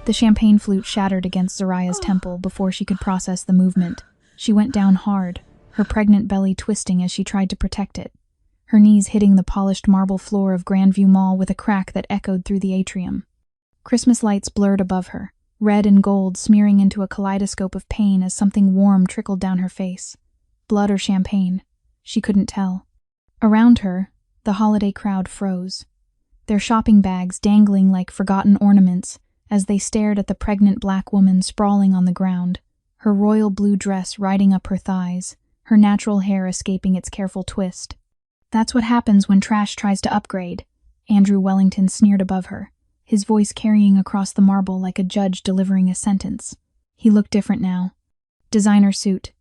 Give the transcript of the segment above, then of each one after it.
The champagne flute shattered against Zoraya's temple before she could process the movement. She went down hard, her pregnant belly twisting as she tried to protect it, her knees hitting the polished marble floor of Grandview Mall with a crack that echoed through the atrium. Christmas lights blurred above her, red and gold smearing into a kaleidoscope of pain as something warm trickled down her face. Blood or champagne? She couldn't tell. Around her, the holiday crowd froze, their shopping bags dangling like forgotten ornaments as they stared at the pregnant black woman sprawling on the ground, her royal blue dress riding up her thighs, her natural hair escaping its careful twist. "That's what happens when trash tries to upgrade," Andrew Wellington sneered above her, his voice carrying across the marble like a judge delivering a sentence. He looked different now. Designer suit,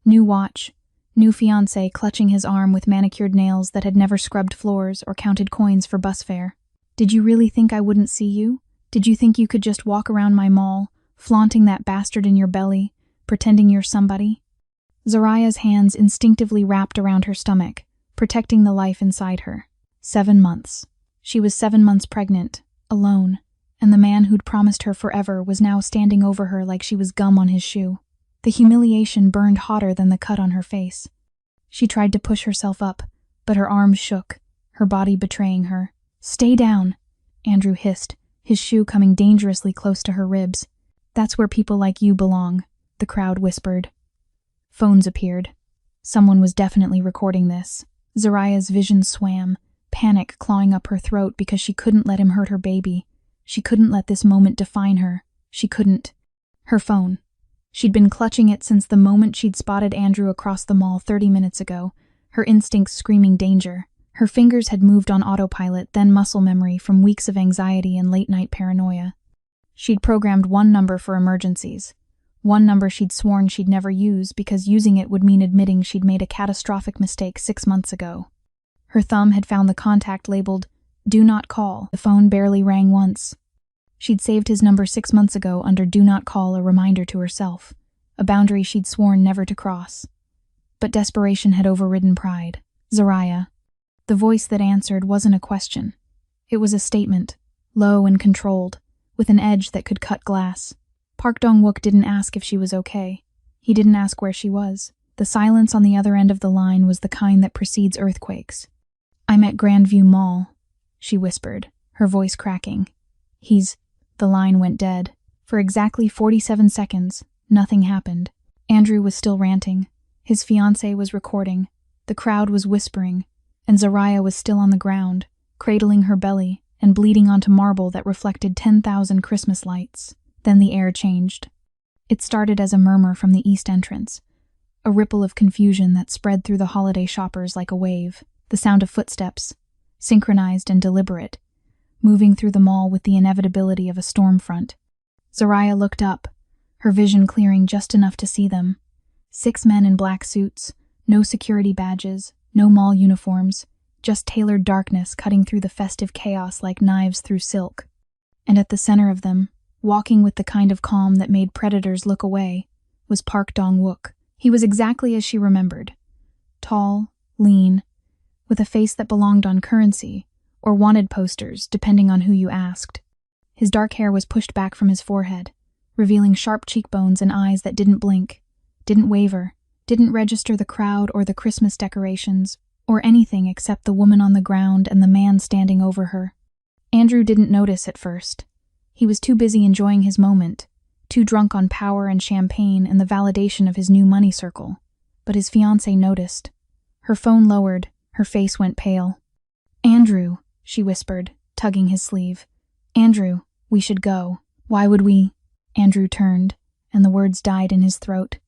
new watch, new fiancé clutching his arm with manicured nails that had never scrubbed floors or counted coins for bus fare. "Did you really think I wouldn't see you? Did you think you could just walk around my mall, flaunting that bastard in your belly, pretending you're somebody?" Zoraya's hands instinctively wrapped around her stomach, protecting the life inside her. 7 months. She was 7 months pregnant, alone, and the man who'd promised her forever was now standing over her like she was gum on his shoe. The humiliation burned hotter than the cut on her face. She tried to push herself up, but her arms shook, her body betraying her. "Stay down," Andrew hissed, his shoe coming dangerously close to her ribs. "That's where people like you belong," the crowd whispered. Phones appeared. Someone was definitely recording this. Zoraya's vision swam, panic clawing up her throat because she couldn't let him hurt her baby. She couldn't let this moment define her. She couldn't. Her phone. She'd been clutching it since the moment she'd spotted Andrew across the mall 30 minutes ago, her instincts screaming danger. Her fingers had moved on autopilot, then muscle memory from weeks of anxiety and late-night paranoia. She'd programmed one number for emergencies, one number she'd sworn she'd never use because using it would mean admitting she'd made a catastrophic mistake 6 months ago. Her thumb had found the contact labeled, "Do not call." The phone barely rang once. She'd saved his number 6 months ago under "Do not call," a reminder to herself, a boundary she'd sworn never to cross. But desperation had overridden pride. "Zoraya." The voice that answered wasn't a question. It was a statement, low and controlled, with an edge that could cut glass. Park Dong-wook didn't ask if she was okay. He didn't ask where she was. The silence on the other end of the line was the kind that precedes earthquakes. "I'm at Grandview Mall," she whispered, her voice cracking. The line went dead. For exactly 47 seconds, nothing happened. Andrew was still ranting. His fiancée was recording. The crowd was whispering. And Zoraya was still on the ground, cradling her belly and bleeding onto marble that reflected 10,000 Christmas lights. Then the air changed. It started as a murmur from the east entrance, a ripple of confusion that spread through the holiday shoppers like a wave, the sound of footsteps, synchronized and deliberate, moving through the mall with the inevitability of a storm front. Zoraya looked up, her vision clearing just enough to see them. 6 men in black suits, no security badges, no mall uniforms, just tailored darkness cutting through the festive chaos like knives through silk. And at the center of them, walking with the kind of calm that made predators look away, was Park Dong-wook. He was exactly as she remembered. Tall, lean, with a face that belonged on currency, or wanted posters, depending on who you asked. His dark hair was pushed back from his forehead, revealing sharp cheekbones and eyes that didn't blink, didn't waver, didn't register the crowd or the Christmas decorations, or anything except the woman on the ground and the man standing over her. Andrew didn't notice at first. He was too busy enjoying his moment, too drunk on power and champagne and the validation of his new money circle. But his fiancée noticed. Her phone lowered, her face went pale. "Andrew," she whispered, tugging his sleeve. "Andrew, we should go." "Why would we?" Andrew turned, and the words died in his throat.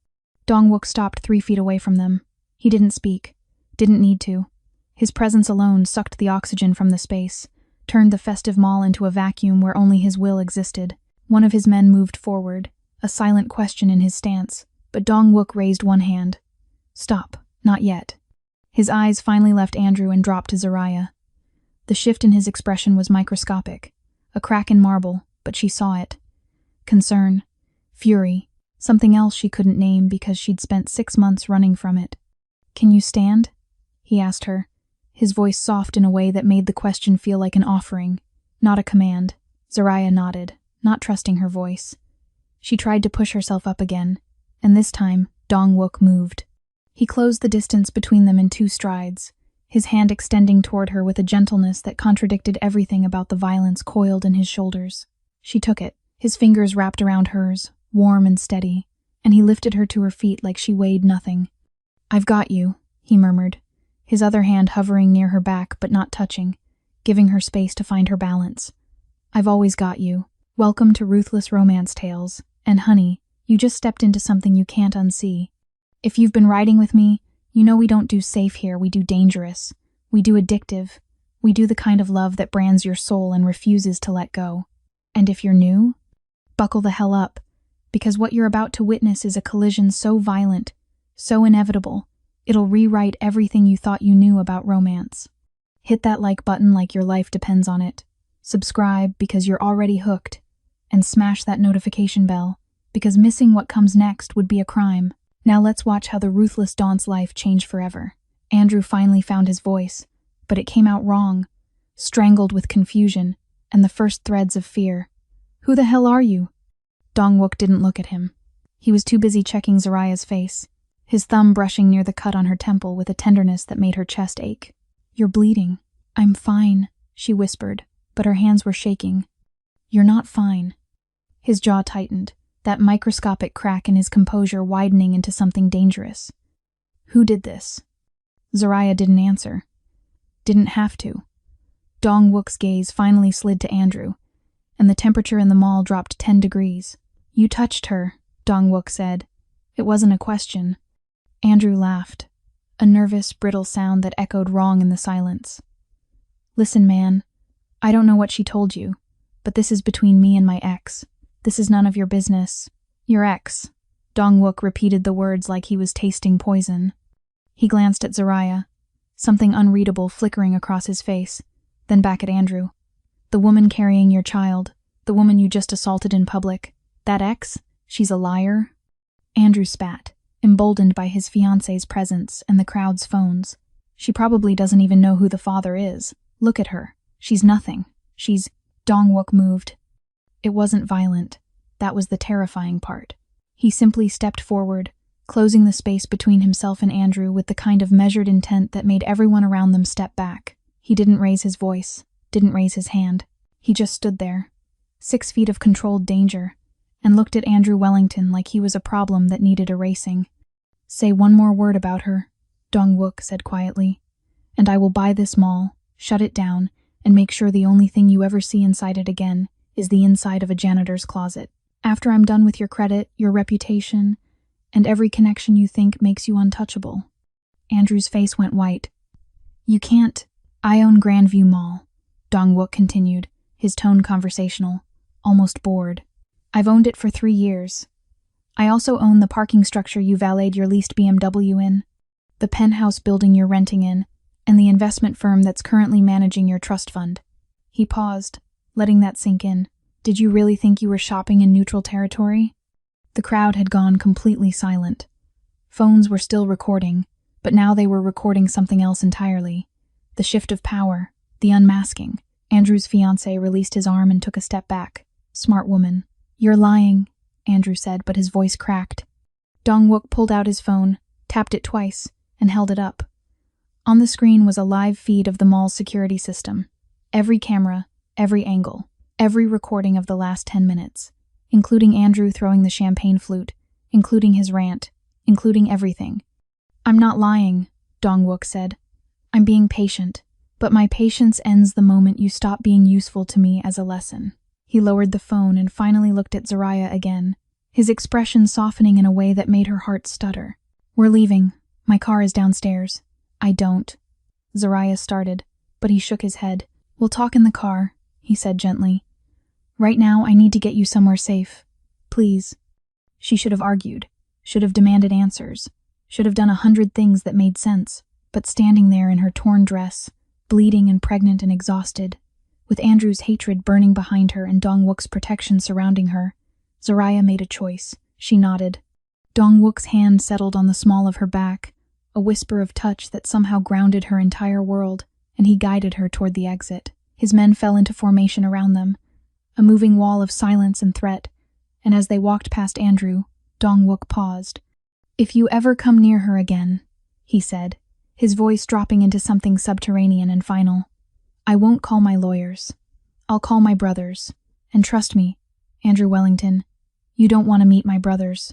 Dong-wook stopped 3 feet away from them. He didn't speak, didn't need to. His presence alone sucked the oxygen from the space, turned the festive mall into a vacuum where only his will existed. One of his men moved forward, a silent question in his stance, but Dong-wook raised one hand. "Stop, not yet." His eyes finally left Andrew and dropped to Zoraya. The shift in his expression was microscopic, a crack in marble, but she saw it. Concern, fury, something else she couldn't name because she'd spent 6 months running from it. "Can you stand?" he asked her, his voice soft in a way that made the question feel like an offering, not a command. Zoraya nodded, not trusting her voice. She tried to push herself up again, and this time, Dong-wook moved. He closed the distance between them in 2 strides, his hand extending toward her with a gentleness that contradicted everything about the violence coiled in his shoulders. She took it, his fingers wrapped around hers, warm and steady, and he lifted her to her feet like she weighed nothing. "I've got you," he murmured, his other hand hovering near her back but not touching, giving her space to find her balance. "I've always got you. Welcome to Ruthless Romance Tales, and honey, you just stepped into something you can't unsee. If you've been riding with me, you know we don't do safe here, we do dangerous. We do addictive. We do the kind of love that brands your soul and refuses to let go. And if you're new, buckle the hell up, because what you're about to witness is a collision so violent, so inevitable, it'll rewrite everything you thought you knew about romance. Hit that like button like your life depends on it. Subscribe because you're already hooked, and smash that notification bell, because missing what comes next would be a crime. Now let's watch how the ruthless Daunt's life changed forever. Andrew finally found his voice, but it came out wrong, strangled with confusion and the first threads of fear. "Who the hell are you?" Dong-wook didn't look at him. He was too busy checking Zaraya's face, his thumb brushing near the cut on her temple with a tenderness that made her chest ache. "You're bleeding." "I'm fine," she whispered, but her hands were shaking. "You're not fine." His jaw tightened, that microscopic crack in his composure widening into something dangerous. "Who did this?" Zaraya didn't answer. Didn't have to. Dong-wook's gaze finally slid to Andrew, and the temperature in the mall dropped 10 degrees. "You touched her," Dong-wook said. It wasn't a question. Andrew laughed, a nervous, brittle sound that echoed wrong in the silence. "Listen, man, I don't know what she told you, but this is between me and my ex. This is none of your business." "Your ex." Dong-wook repeated the words like he was tasting poison. He glanced at Zaraya, something unreadable flickering across his face, then back at Andrew. "The woman carrying your child, the woman you just assaulted in public, that ex, she's a liar?" Andrew spat, emboldened by his fiancé's presence and the crowd's phones. "She probably doesn't even know who the father is. Look at her. She's nothing. She's—" Dong-wook moved. It wasn't violent. That was the terrifying part. He simply stepped forward, closing the space between himself and Andrew with the kind of measured intent that made everyone around them step back. He didn't raise his voice, didn't raise his hand. He just stood there, 6 feet of controlled danger, and looked at Andrew Wellington like he was a problem that needed erasing. "Say one more word about her," Dong-wook said quietly, "and I will buy this mall, shut it down, and make sure the only thing you ever see inside it again is the inside of a janitor's closet. After I'm done with your credit, your reputation, and every connection you think makes you untouchable." Andrew's face went white. "You can't—" "I own Grandview Mall," Dong-wook continued, his tone conversational, almost bored. "I've owned it for 3 years. I also own the parking structure you valeted your leased BMW in, the penthouse building you're renting in, and the investment firm that's currently managing your trust fund." He paused, letting that sink in. "Did you really think you were shopping in neutral territory?" The crowd had gone completely silent. Phones were still recording, but now they were recording something else entirely. The shift of power, the unmasking. Andrew's fiancé released his arm and took a step back. "Smart woman." "You're lying," Andrew said, but his voice cracked. Dong-wook pulled out his phone, tapped it twice, and held it up. On the screen was a live feed of the mall's security system. Every camera, every angle, every recording of the last 10 minutes, including Andrew throwing the champagne flute, including his rant, including everything. "I'm not lying," Dong-wook said. "I'm being patient, but my patience ends the moment you stop being useful to me as a lesson." He lowered the phone and finally looked at Zaraya again, his expression softening in a way that made her heart stutter. "We're leaving. My car is downstairs." "I don't." Zaraya started, but he shook his head. "We'll talk in the car," he said gently. "Right now, I need to get you somewhere safe. Please." She should have argued, should have demanded answers, should have done 100 things that made sense, but standing there in her torn dress, bleeding and pregnant and exhausted, with Andrew's hatred burning behind her and Dong-wook's protection surrounding her, Zaraya made a choice. She nodded. Dong-wook's hand settled on the small of her back, a whisper of touch that somehow grounded her entire world, and he guided her toward the exit. His men fell into formation around them, a moving wall of silence and threat, and as they walked past Andrew, Dong-wook paused. "If you ever come near her again," he said, his voice dropping into something subterranean and final, "I won't call my lawyers. I'll call my brothers. And trust me, Andrew Wellington, you don't want to meet my brothers."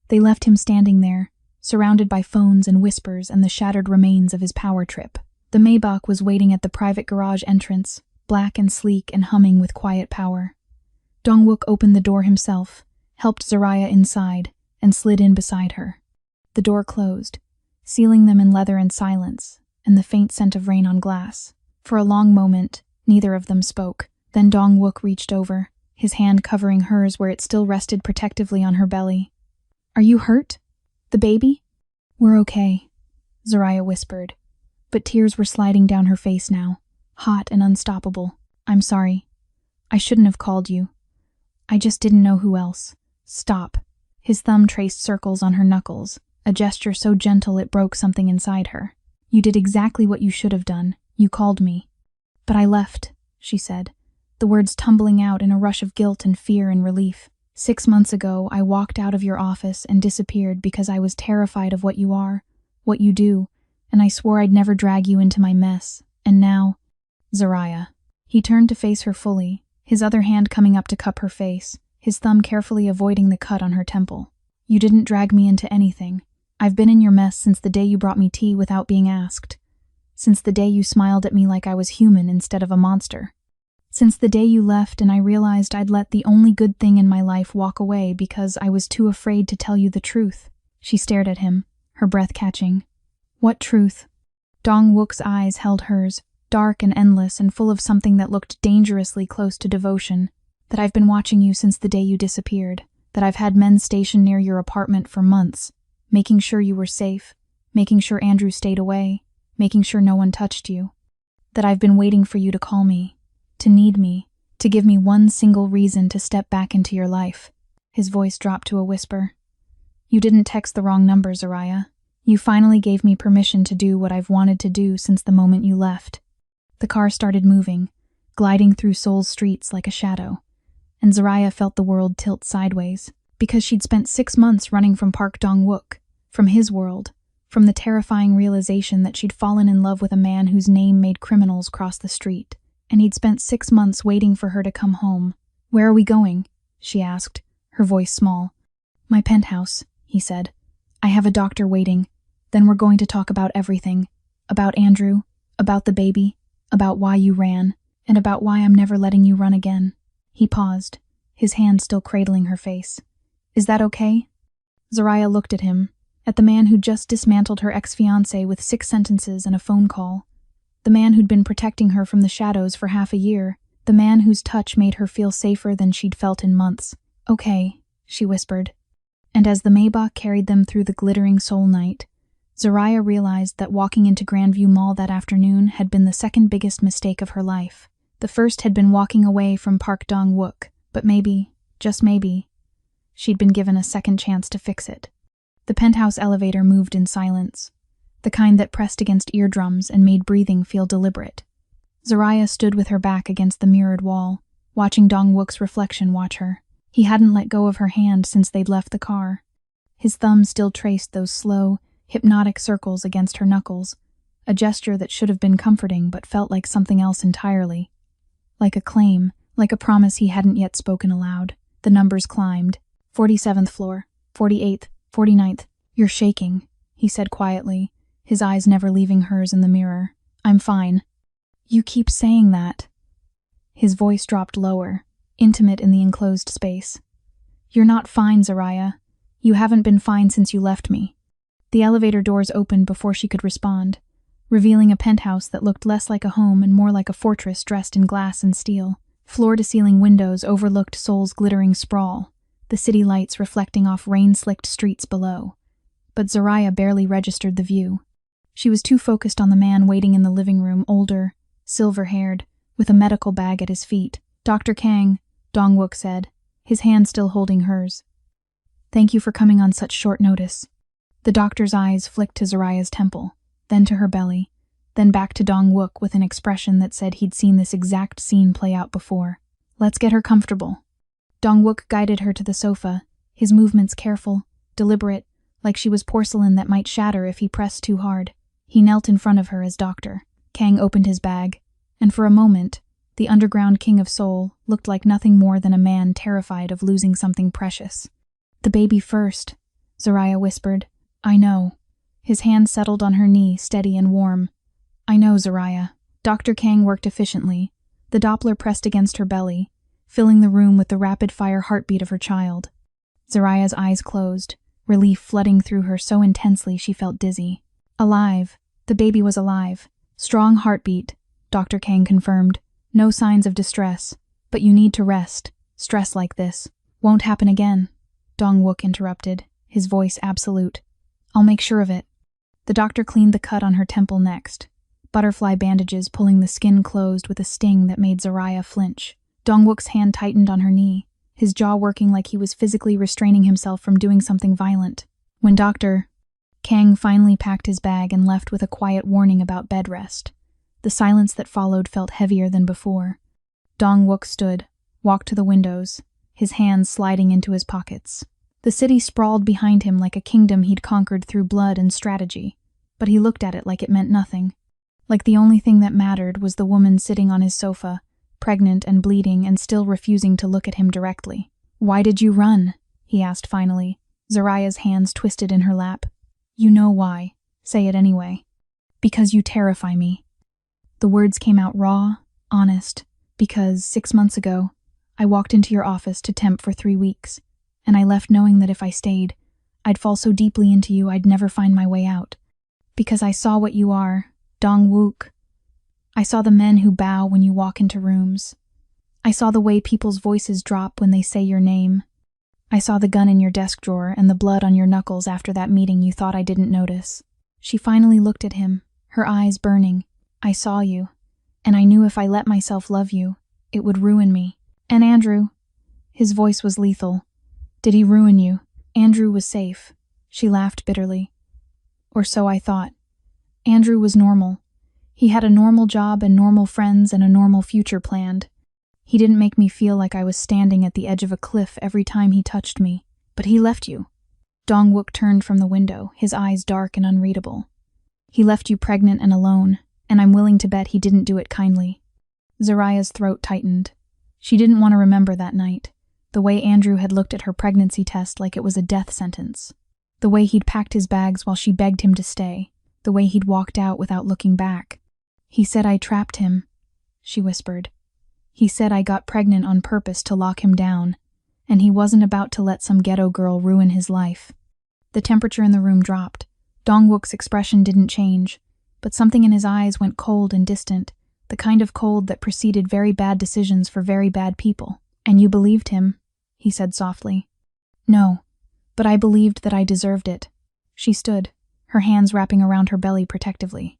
They left him standing there, surrounded by phones and whispers and the shattered remains of his power trip. The Maybach was waiting at the private garage entrance, black and sleek and humming with quiet power. Dong-wook opened the door himself, helped Zaraya inside, and slid in beside her. The door closed, sealing them in leather and silence, and the faint scent of rain on glass. For a long moment, neither of them spoke. Then Dong-wook reached over, his hand covering hers where it still rested protectively on her belly. "Are you hurt? The baby?" "We're okay," Zaraya whispered, but tears were sliding down her face now, hot and unstoppable. "I'm sorry. I shouldn't have called you. I just didn't know who else." "Stop." His thumb traced circles on her knuckles, a gesture so gentle it broke something inside her. "You did exactly what you should have done. You called me." "But I left," she said, the words tumbling out in a rush of guilt and fear and relief. "6 months ago, I walked out of your office and disappeared because I was terrified of what you are, what you do, and I swore I'd never drag you into my mess. And now—" "Zaraya." He turned to face her fully, his other hand coming up to cup her face, his thumb carefully avoiding the cut on her temple. "You didn't drag me into anything. I've been in your mess since the day you brought me tea without being asked. Since the day you smiled at me like I was human instead of a monster. Since the day you left and I realized I'd let the only good thing in my life walk away because I was too afraid to tell you the truth." She stared at him, her breath catching. "What truth?" Dong-wook's eyes held hers, dark and endless and full of something that looked dangerously close to devotion. "That I've been watching you since the day you disappeared. That I've had men stationed near your apartment for months, making sure you were safe, making sure Andrew stayed away, making sure no one touched you. That I've been waiting for you to call me, to need me, to give me one single reason to step back into your life." His voice dropped to a whisper. "You didn't text the wrong number, Zaraya. You finally gave me permission to do what I've wanted to do since the moment you left." The car started moving, gliding through Seoul's streets like a shadow, and Zaraya felt the world tilt sideways, because she'd spent 6 months running from Park Dong-wook, from his world, from the terrifying realization that she'd fallen in love with a man whose name made criminals cross the street. And he'd spent 6 months waiting for her to come home. "Where are we going?" she asked, her voice small. "My penthouse," he said. "I have a doctor waiting. Then we're going to talk about everything. About Andrew, about the baby, about why you ran, and about why I'm never letting you run again." He paused, his hand still cradling her face. "Is that okay?" Zaraya looked at him, at the man who'd just dismantled her ex-fiancé with 6 sentences and a phone call. The man who'd been protecting her from the shadows for half a year. The man whose touch made her feel safer than she'd felt in months. "Okay," she whispered. And as the Maybach carried them through the glittering Seoul night, Zaraya realized that walking into Grandview Mall that afternoon had been the second biggest mistake of her life. The first had been walking away from Park Dong-wook, but maybe, just maybe, she'd been given a second chance to fix it. The penthouse elevator moved in silence, the kind that pressed against eardrums and made breathing feel deliberate. Zaraya stood with her back against the mirrored wall, watching Dong-wook's reflection watch her. He hadn't let go of her hand since they'd left the car. His thumb still traced those slow, hypnotic circles against her knuckles, a gesture that should have been comforting but felt like something else entirely. Like a claim, like a promise he hadn't yet spoken aloud. The numbers climbed. 47th floor, 48th, 49th. "You're shaking," he said quietly, his eyes never leaving hers in the mirror. "I'm fine." "You keep saying that." His voice dropped lower, intimate in the enclosed space. "You're not fine, Zaraya. You haven't been fine since you left me." The elevator doors opened before she could respond, revealing a penthouse that looked less like a home and more like a fortress dressed in glass and steel. Floor-to-ceiling windows overlooked Seoul's glittering sprawl, the city lights reflecting off rain-slicked streets below. But Zaraya barely registered the view. She was too focused on the man waiting in the living room, older, silver-haired, with a medical bag at his feet. "Dr. Kang," Dong-wook said, his hand still holding hers. "Thank you for coming on such short notice." The doctor's eyes flicked to Zaraya's temple, then to her belly, then back to Dong-wook with an expression that said he'd seen this exact scene play out before. Let's get her comfortable. Dong-wook guided her to the sofa, his movements careful, deliberate, like she was porcelain that might shatter if he pressed too hard. He knelt in front of her as Dr. Kang opened his bag, and for a moment, the underground king of Seoul looked like nothing more than a man terrified of losing something precious. The baby first, Zaraya whispered. I know. His hand settled on her knee, steady and warm. I know, Zaraya. Dr. Kang worked efficiently. The Doppler pressed against her belly, filling the room with the rapid-fire heartbeat of her child. Zaraya's eyes closed, relief flooding through her so intensely she felt dizzy. Alive. The baby was alive. Strong heartbeat, Dr. Kang confirmed. No signs of distress, but you need to rest. Stress like this won't happen again, Dong-wook interrupted, his voice absolute. I'll make sure of it. The doctor cleaned the cut on her temple next, butterfly bandages pulling the skin closed with a sting that made Zaraya flinch. Dong-wook's hand tightened on her knee, his jaw working like he was physically restraining himself from doing something violent. When Dr. Kang finally packed his bag and left with a quiet warning about bed rest, the silence that followed felt heavier than before. Dong-wook stood, walked to the windows, his hands sliding into his pockets. The city sprawled behind him like a kingdom he'd conquered through blood and strategy, but he looked at it like it meant nothing. Like the only thing that mattered was the woman sitting on his sofa, pregnant and bleeding and still refusing to look at him directly. Why did you run? He asked finally, Zaraya's hands twisted in her lap. You know why. Say it anyway. Because you terrify me. The words came out raw, honest, because 6 months ago, I walked into your office to temp for 3 weeks, and I left knowing that if I stayed, I'd fall so deeply into you I'd never find my way out. Because I saw what you are, Dong-wook. I saw the men who bow when you walk into rooms. I saw the way people's voices drop when they say your name. I saw the gun in your desk drawer and the blood on your knuckles after that meeting you thought I didn't notice. She finally looked at him, her eyes burning. I saw you, and I knew if I let myself love you, it would ruin me. And Andrew. His voice was lethal. Did he ruin you? Andrew was safe. She laughed bitterly. Or so I thought. Andrew was normal. He had a normal job and normal friends and a normal future planned. He didn't make me feel like I was standing at the edge of a cliff every time he touched me. But he left you. Dong-wook turned from the window, his eyes dark and unreadable. He left you pregnant and alone, and I'm willing to bet he didn't do it kindly. Zaraya's throat tightened. She didn't want to remember that night, the way Andrew had looked at her pregnancy test like it was a death sentence, the way he'd packed his bags while she begged him to stay, the way he'd walked out without looking back. He said I trapped him, she whispered. He said I got pregnant on purpose to lock him down, and he wasn't about to let some ghetto girl ruin his life. The temperature in the room dropped. Dong-wook's expression didn't change, but something in his eyes went cold and distant, the kind of cold that preceded very bad decisions for very bad people. And you believed him, he said softly. No, but I believed that I deserved it. She stood, her hands wrapping around her belly protectively.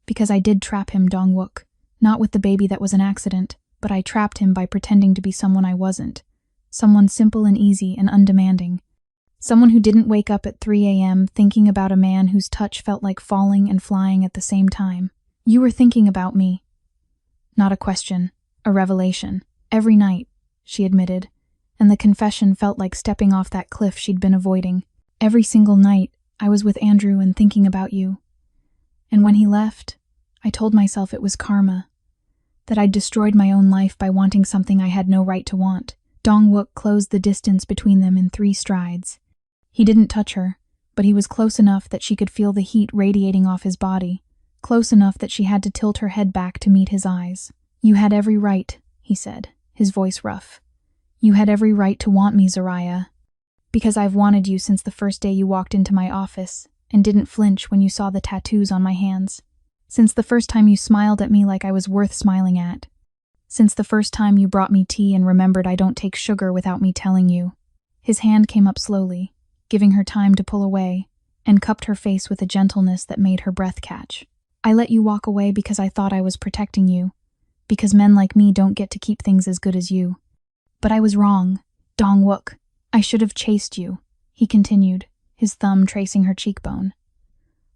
Because I did trap him, Dong-wook, not with the baby that was an accident, but I trapped him by pretending to be someone I wasn't. Someone simple and easy and undemanding. Someone who didn't wake up at 3 a.m. thinking about a man whose touch felt like falling and flying at the same time. You were thinking about me. Not a question, a revelation. Every night, she admitted, and the confession felt like stepping off that cliff she'd been avoiding. Every single night, I was with Andrew and thinking about you. And when he left, I told myself it was karma, that I'd destroyed my own life by wanting something I had no right to want. Dong-wook closed the distance between them in 3 strides. He didn't touch her, but he was close enough that she could feel the heat radiating off his body, close enough that she had to tilt her head back to meet his eyes. You had every right, he said, his voice rough. You had every right to want me, Zaraya, because I've wanted you since the first day you walked into my office and didn't flinch when you saw the tattoos on my hands. Since the first time you smiled at me like I was worth smiling at. Since the first time you brought me tea and remembered I don't take sugar without me telling you. His hand came up slowly, giving her time to pull away, and cupped her face with a gentleness that made her breath catch. I let you walk away because I thought I was protecting you, because men like me don't get to keep things as good as you. But I was wrong, Dong-wook. I should have chased you, he continued, his thumb tracing her cheekbone.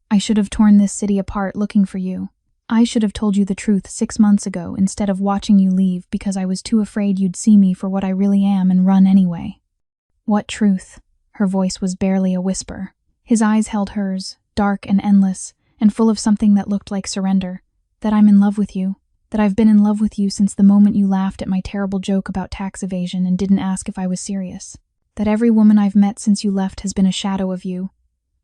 I should have torn this city apart looking for you. I should have told you the truth 6 months ago instead of watching you leave because I was too afraid you'd see me for what I really am and run anyway." "What truth?" Her voice was barely a whisper. His eyes held hers, dark and endless, and full of something that looked like surrender. "That I'm in love with you. That I've been in love with you since the moment you laughed at my terrible joke about tax evasion and didn't ask if I was serious. That every woman I've met since you left has been a shadow of you.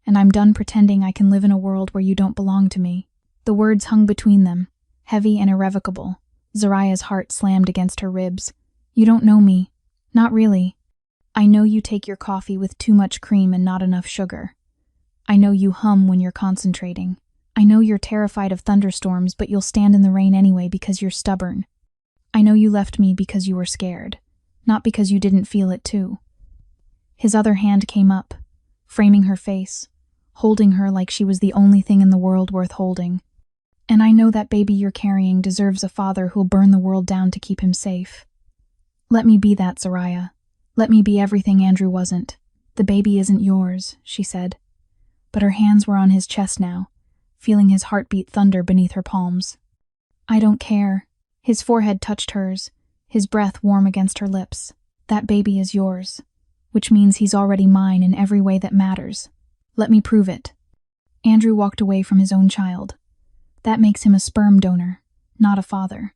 And I'm done pretending I can live in a world where you don't belong to me." The words hung between them, heavy and irrevocable. Zariah's heart slammed against her ribs. "You don't know me. Not really. I know you take your coffee with too much cream and not enough sugar. I know you hum when you're concentrating. I know you're terrified of thunderstorms, but you'll stand in the rain anyway because you're stubborn. I know you left me because you were scared, not because you didn't feel it too." His other hand came up, framing her face, holding her like she was the only thing in the world worth holding. "And I know that baby you're carrying deserves a father who'll burn the world down to keep him safe. Let me be that, Zariah. Let me be everything Andrew wasn't. The baby isn't yours," she said. But her hands were on his chest now, feeling his heartbeat thunder beneath her palms. "I don't care." His forehead touched hers, his breath warm against her lips. "That baby is yours, which means he's already mine in every way that matters. Let me prove it." Andrew walked away from his own child. "That makes him a sperm donor, not a father.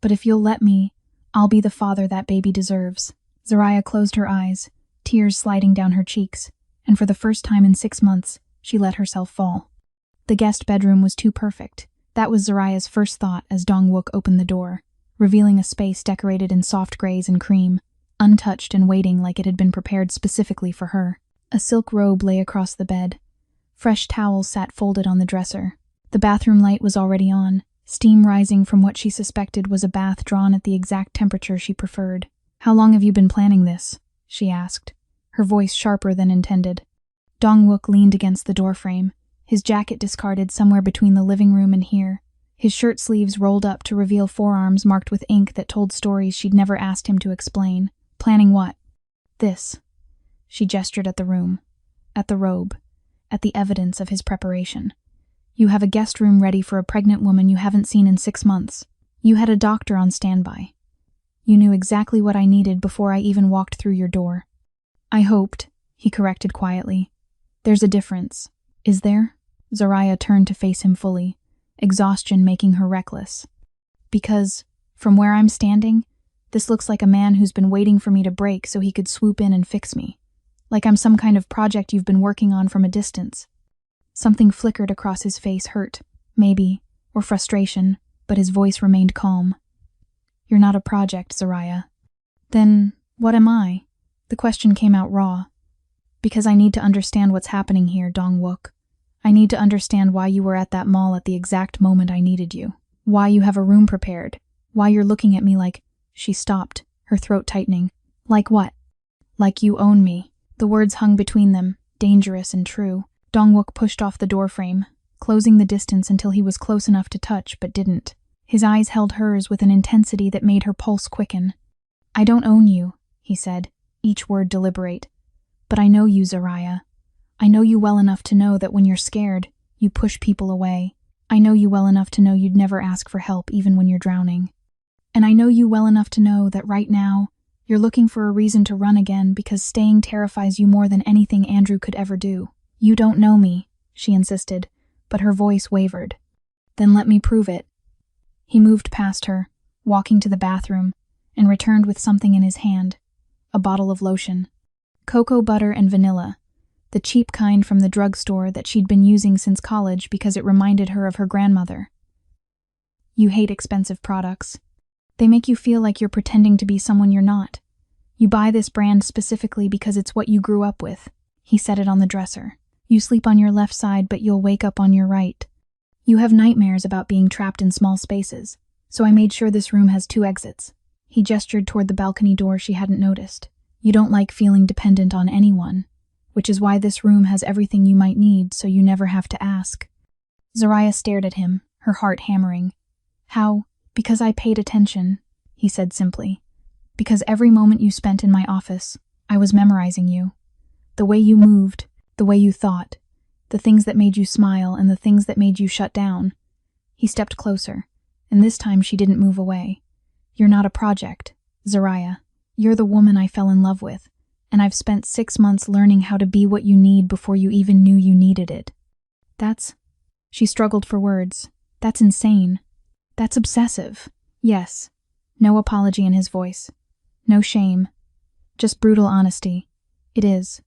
But if you'll let me, I'll be the father that baby deserves." Zariah closed her eyes, tears sliding down her cheeks, and for the first time in 6 months, she let herself fall. The guest bedroom was too perfect. That was Zariah's first thought as Dong-wook opened the door, revealing a space decorated in soft grays and cream, untouched and waiting like it had been prepared specifically for her. A silk robe lay across the bed. Fresh towels sat folded on the dresser. The bathroom light was already on, steam rising from what she suspected was a bath drawn at the exact temperature she preferred. "How long have you been planning this?" she asked, her voice sharper than intended. Dong-wook leaned against the doorframe, his jacket discarded somewhere between the living room and here, his shirt sleeves rolled up to reveal forearms marked with ink that told stories she'd never asked him to explain. "Planning what?" "This." She gestured at the room, at the robe, at the evidence of his preparation. "You have a guest room ready for a pregnant woman you haven't seen in 6 months. You had a doctor on standby. You knew exactly what I needed before I even walked through your door." "I hoped," he corrected quietly. "There's a difference." "Is there?" Zariah turned to face him fully, exhaustion making her reckless. "Because, from where I'm standing, this looks like a man who's been waiting for me to break so he could swoop in and fix me. Like I'm some kind of project you've been working on from a distance." Something flickered across his face, hurt, maybe, or frustration, but his voice remained calm. "You're not a project, Zariah." "Then, what am I?" The question came out raw. "Because I need to understand what's happening here, Dong-wook. I need to understand why you were at that mall at the exact moment I needed you. Why you have a room prepared. Why you're looking at me like—" She stopped, her throat tightening. "Like what?" "Like you own me." The words hung between them, dangerous and true. Dong-wook pushed off the doorframe, closing the distance until he was close enough to touch, but didn't. His eyes held hers with an intensity that made her pulse quicken. "I don't own you," he said, each word deliberate. "But I know you, Zariah. I know you well enough to know that when you're scared, you push people away. I know you well enough to know you'd never ask for help even when you're drowning. And I know you well enough to know that right now, you're looking for a reason to run again because staying terrifies you more than anything Andrew could ever do. You don't know me," she insisted, but her voice wavered. "Then let me prove it." He moved past her, walking to the bathroom, and returned with something in his hand, a bottle of lotion. Cocoa butter and vanilla, the cheap kind from the drugstore that she'd been using since college because it reminded her of her grandmother. "You hate expensive products. They make you feel like you're pretending to be someone you're not. You buy this brand specifically because it's what you grew up with." He set it on the dresser. "You sleep on your left side, but you'll wake up on your right. You have nightmares about being trapped in small spaces, so I made sure this room has 2 exits. He gestured toward the balcony door she hadn't noticed. "You don't like feeling dependent on anyone, which is why this room has everything you might need so you never have to ask." Zariah stared at him, her heart hammering. "How?" "Because I paid attention," he said simply. "Because every moment you spent in my office, I was memorizing you. The way you moved, the way you thought, the things that made you smile and the things that made you shut down." He stepped closer, and this time she didn't move away. "You're not a project, Zariah. You're the woman I fell in love with, and I've spent 6 months learning how to be what you need before you even knew you needed it." That's... She struggled for words. "That's insane. That's obsessive." "Yes." No apology in his voice. No shame. Just brutal honesty. "It is."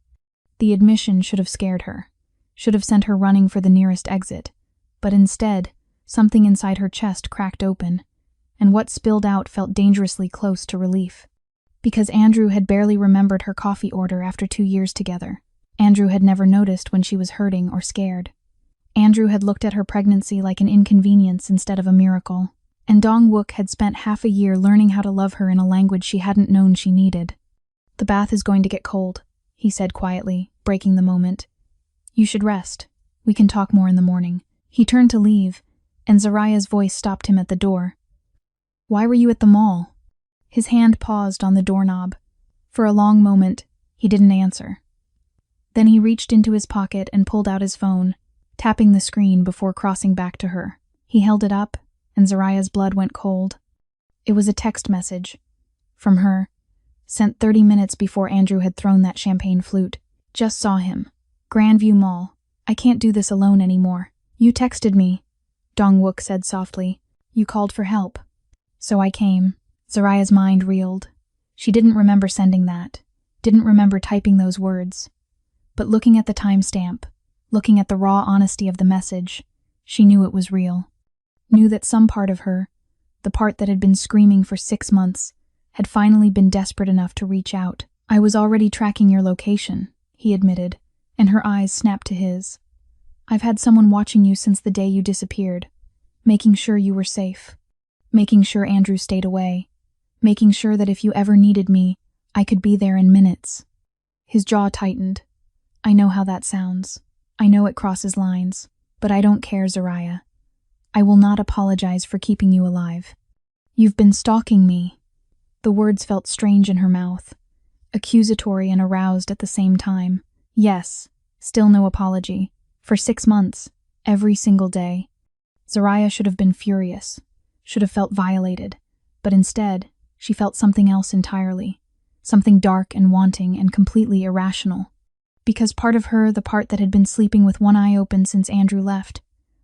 The admission should have scared her. Should have sent her running for the nearest exit. But instead, something inside her chest cracked open, and what spilled out felt dangerously close to relief. Because Andrew had barely remembered her coffee order after 2 years together. Andrew had never noticed when she was hurting or scared. Andrew had looked at her pregnancy like an inconvenience instead of a miracle. And Dong-wook had spent half a year learning how to love her in a language she hadn't known she needed. "The bath is going to get cold," he said quietly, breaking the moment. "You should rest. We can talk more in the morning." He turned to leave, and Zariah's voice stopped him at the door. "Why were you at the mall?" His hand paused on the doorknob. For a long moment, he didn't answer. Then he reached into his pocket and pulled out his phone, tapping the screen before crossing back to her. He held it up, and Zariah's blood went cold. It was a text message. From her. Sent 30 minutes before Andrew had thrown that champagne flute. "Just saw him. Grandview Mall. I can't do this alone anymore. You texted me," Dong-wook said softly. "You called for help. So I came." Zariah's mind reeled. She didn't remember sending that. Didn't remember typing those words. But looking at the timestamp, looking at the raw honesty of the message, she knew it was real. Knew that some part of her, the part that had been screaming for 6 months, had finally been desperate enough to reach out. "I was already tracking your location," he admitted, and her eyes snapped to his. "I've had someone watching you since the day you disappeared, making sure you were safe, making sure Andrew stayed away, making sure that if you ever needed me, I could be there in minutes." His jaw tightened. "I know how that sounds. I know it crosses lines, but I don't care, Zariah. I will not apologize for keeping you alive. You've been stalking me." The words felt strange in her mouth, accusatory and aroused at the same time. Yes, still no apology. For 6 months, every single day. Zariah should have been furious, should have felt violated, but instead, she felt something else entirely, something dark and wanting and completely irrational. Because part of her, the part that had been sleeping with one eye open since Andrew left,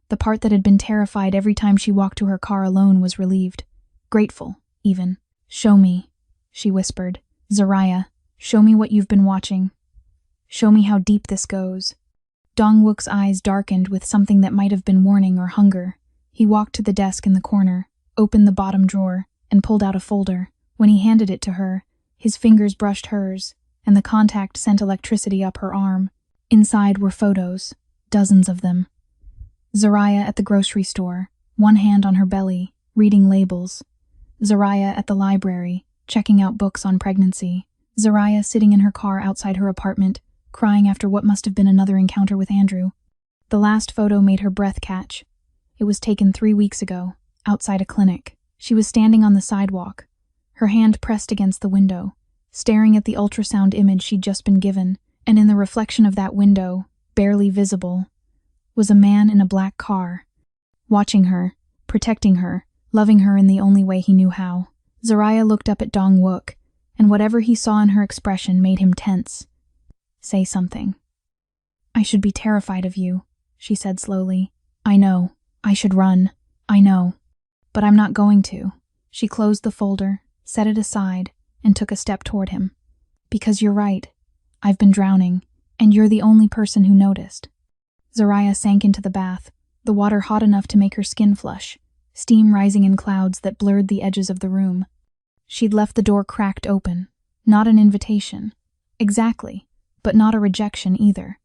the part that had been terrified every time she walked to her car alone, was relieved. Grateful, even. "Show me," she whispered. "Zariah, show me what you've been watching. Show me how deep this goes." Dong-wook's eyes darkened with something that might have been warning or hunger. He walked to the desk in the corner, opened the bottom drawer, and pulled out a folder. When he handed it to her, his fingers brushed hers, and the contact sent electricity up her arm. Inside were photos, dozens of them. Zariah at the grocery store, one hand on her belly, reading labels. Zariah at the library, checking out books on pregnancy. Zariah sitting in her car outside her apartment, crying after what must have been another encounter with Andrew. The last photo made her breath catch. It was taken 3 weeks ago, outside a clinic. She was standing on the sidewalk, her hand pressed against the window, staring at the ultrasound image she'd just been given, and in the reflection of that window, barely visible, was a man in a black car, watching her, protecting her, loving her in the only way he knew how. Zariah looked up at Dong-wook, and whatever he saw in her expression made him tense. "Say something." "I should be terrified of you," she said slowly. "I know. I should run. I know. But I'm not going to." She closed the folder, set it aside, and took a step toward him. "Because you're right. I've been drowning, and you're the only person who noticed." Zariah sank into the bath, the water hot enough to make her skin flush, steam rising in clouds that blurred the edges of the room. She'd left the door cracked open. Not an invitation. Exactly, but not a rejection either.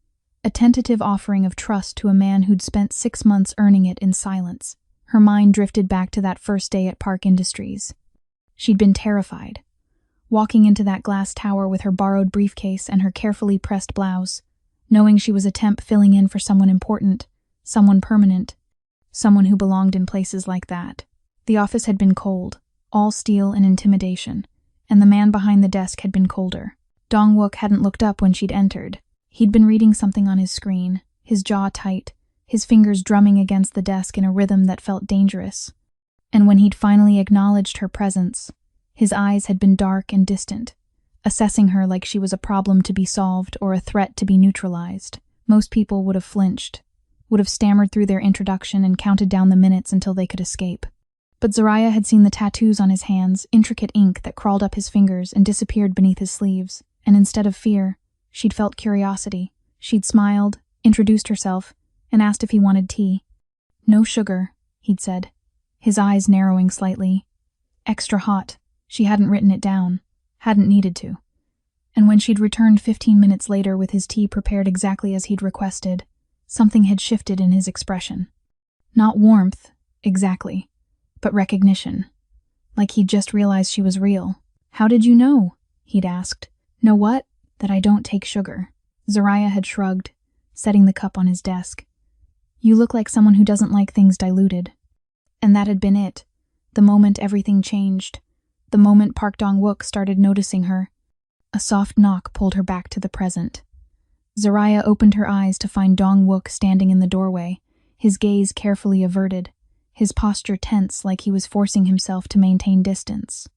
A tentative offering of trust to a man who'd spent 6 months earning it in silence. Her mind drifted back to that first day at Park Industries. She'd been terrified. Walking into that glass tower with her borrowed briefcase and her carefully pressed blouse, knowing she was a temp filling in for someone important, someone permanent, someone who belonged in places like that. The office had been cold, all steel and intimidation, and the man behind the desk had been colder. Dong-wook hadn't looked up when she'd entered. He'd been reading something on his screen, his jaw tight, his fingers drumming against the desk in a rhythm that felt dangerous. And when he'd finally acknowledged her presence, his eyes had been dark and distant, assessing her like she was a problem to be solved or a threat to be neutralized. Most people would have flinched, would have stammered through their introduction and counted down the minutes until they could escape. But Zariah had seen the tattoos on his hands, intricate ink that crawled up his fingers and disappeared beneath his sleeves, and instead of fear, she'd felt curiosity. She'd smiled, introduced herself, and asked if he wanted tea. "No sugar," he'd said, his eyes narrowing slightly. "Extra hot." She hadn't written it down, hadn't needed to. And when she'd returned 15 minutes later with his tea prepared exactly as he'd requested, something had shifted in his expression. Not warmth, exactly, but recognition. Like he'd just realized she was real. "How did you know?" he'd asked. "Know what?" "That I don't take sugar." Zariah had shrugged, setting the cup on his desk. "You look like someone who doesn't like things diluted." And that had been it. The moment everything changed. The moment Park Dong-wook started noticing her. A soft knock pulled her back to the present. Zariah opened her eyes to find Dong-wook standing in the doorway, his gaze carefully averted, his posture tense like he was forcing himself to maintain distance.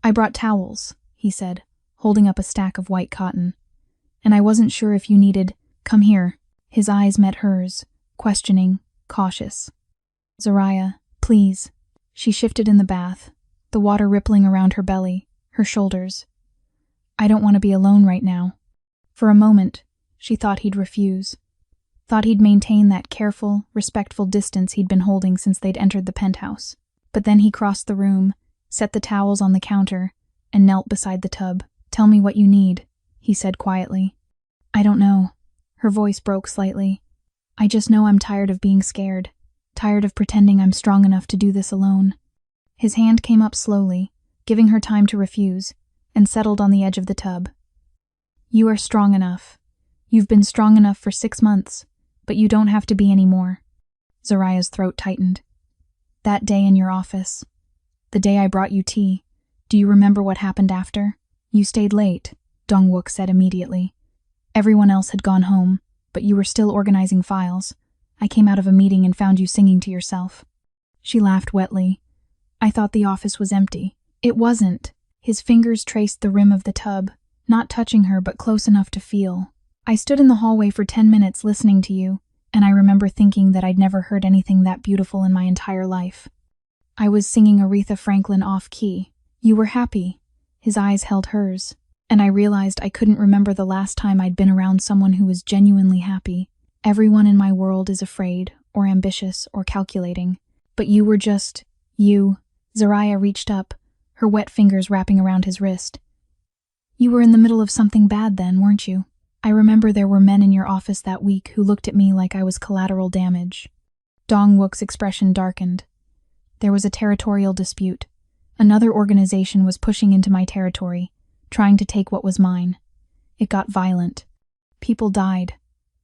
"I brought towels," he said, holding up a stack of white cotton. "And I wasn't sure if you needed—" "Come here." His eyes met hers, questioning, cautious. "Zariah, please." She shifted in the bath, the water rippling around her belly, her shoulders. "I don't want to be alone right now." For a moment, she thought he'd refuse. Thought he'd maintain that careful, respectful distance he'd been holding since they'd entered the penthouse. But then he crossed the room, set the towels on the counter, and knelt beside the tub. "Tell me what you need," he said quietly. "I don't know." Her voice broke slightly. "I just know I'm tired of being scared, tired of pretending I'm strong enough to do this alone." His hand came up slowly, giving her time to refuse, and settled on the edge of the tub. "You are strong enough. You've been strong enough for 6 months, but you don't have to be anymore." Zariah's throat tightened. "That day in your office, the day I brought you tea, do you remember what happened after?" "You stayed late," Dong-wook said immediately. "Everyone else had gone home, but you were still organizing files. I came out of a meeting and found you singing to yourself." She laughed wetly. "I thought the office was empty." "It wasn't." His fingers traced the rim of the tub, not touching her but close enough to feel. "I stood in the hallway for 10 minutes listening to you, and I remember thinking that I'd never heard anything that beautiful in my entire life. I was singing Aretha Franklin off-key. You were happy." His eyes held hers, and I realized I couldn't remember the last time I'd been around someone who was genuinely happy. Everyone in my world is afraid, or ambitious, or calculating. But you were just you. Zariah reached up, her wet fingers wrapping around his wrist. "You were in the middle of something bad then, weren't you? I remember there were men in your office that week who looked at me like I was collateral damage." Dong-wook's expression darkened. "There was a territorial dispute. Another organization was pushing into my territory, trying to take what was mine. It got violent. People died."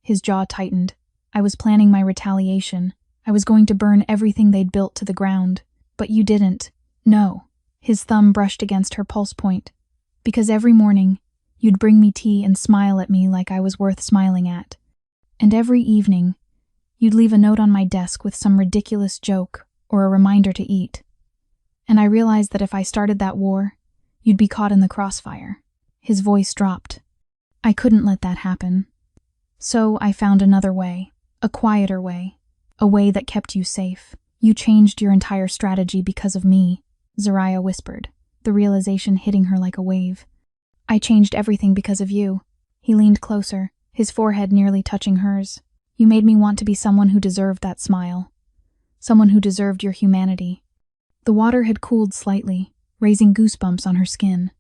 His jaw tightened. "I was planning my retaliation. I was going to burn everything they'd built to the ground. But you didn't." "No." His thumb brushed against her pulse point. "Because every morning, you'd bring me tea and smile at me like I was worth smiling at. And every evening, you'd leave a note on my desk with some ridiculous joke or a reminder to eat. And I realized that if I started that war, you'd be caught in the crossfire." His voice dropped. "I couldn't let that happen. So I found another way, a quieter way, a way that kept you safe. You changed your entire strategy because of me," Zariah whispered, the realization hitting her like a wave. "I changed everything because of you." He leaned closer, his forehead nearly touching hers. "You made me want to be someone who deserved that smile. Someone who deserved your humanity." The water had cooled slightly, raising goosebumps on her skin.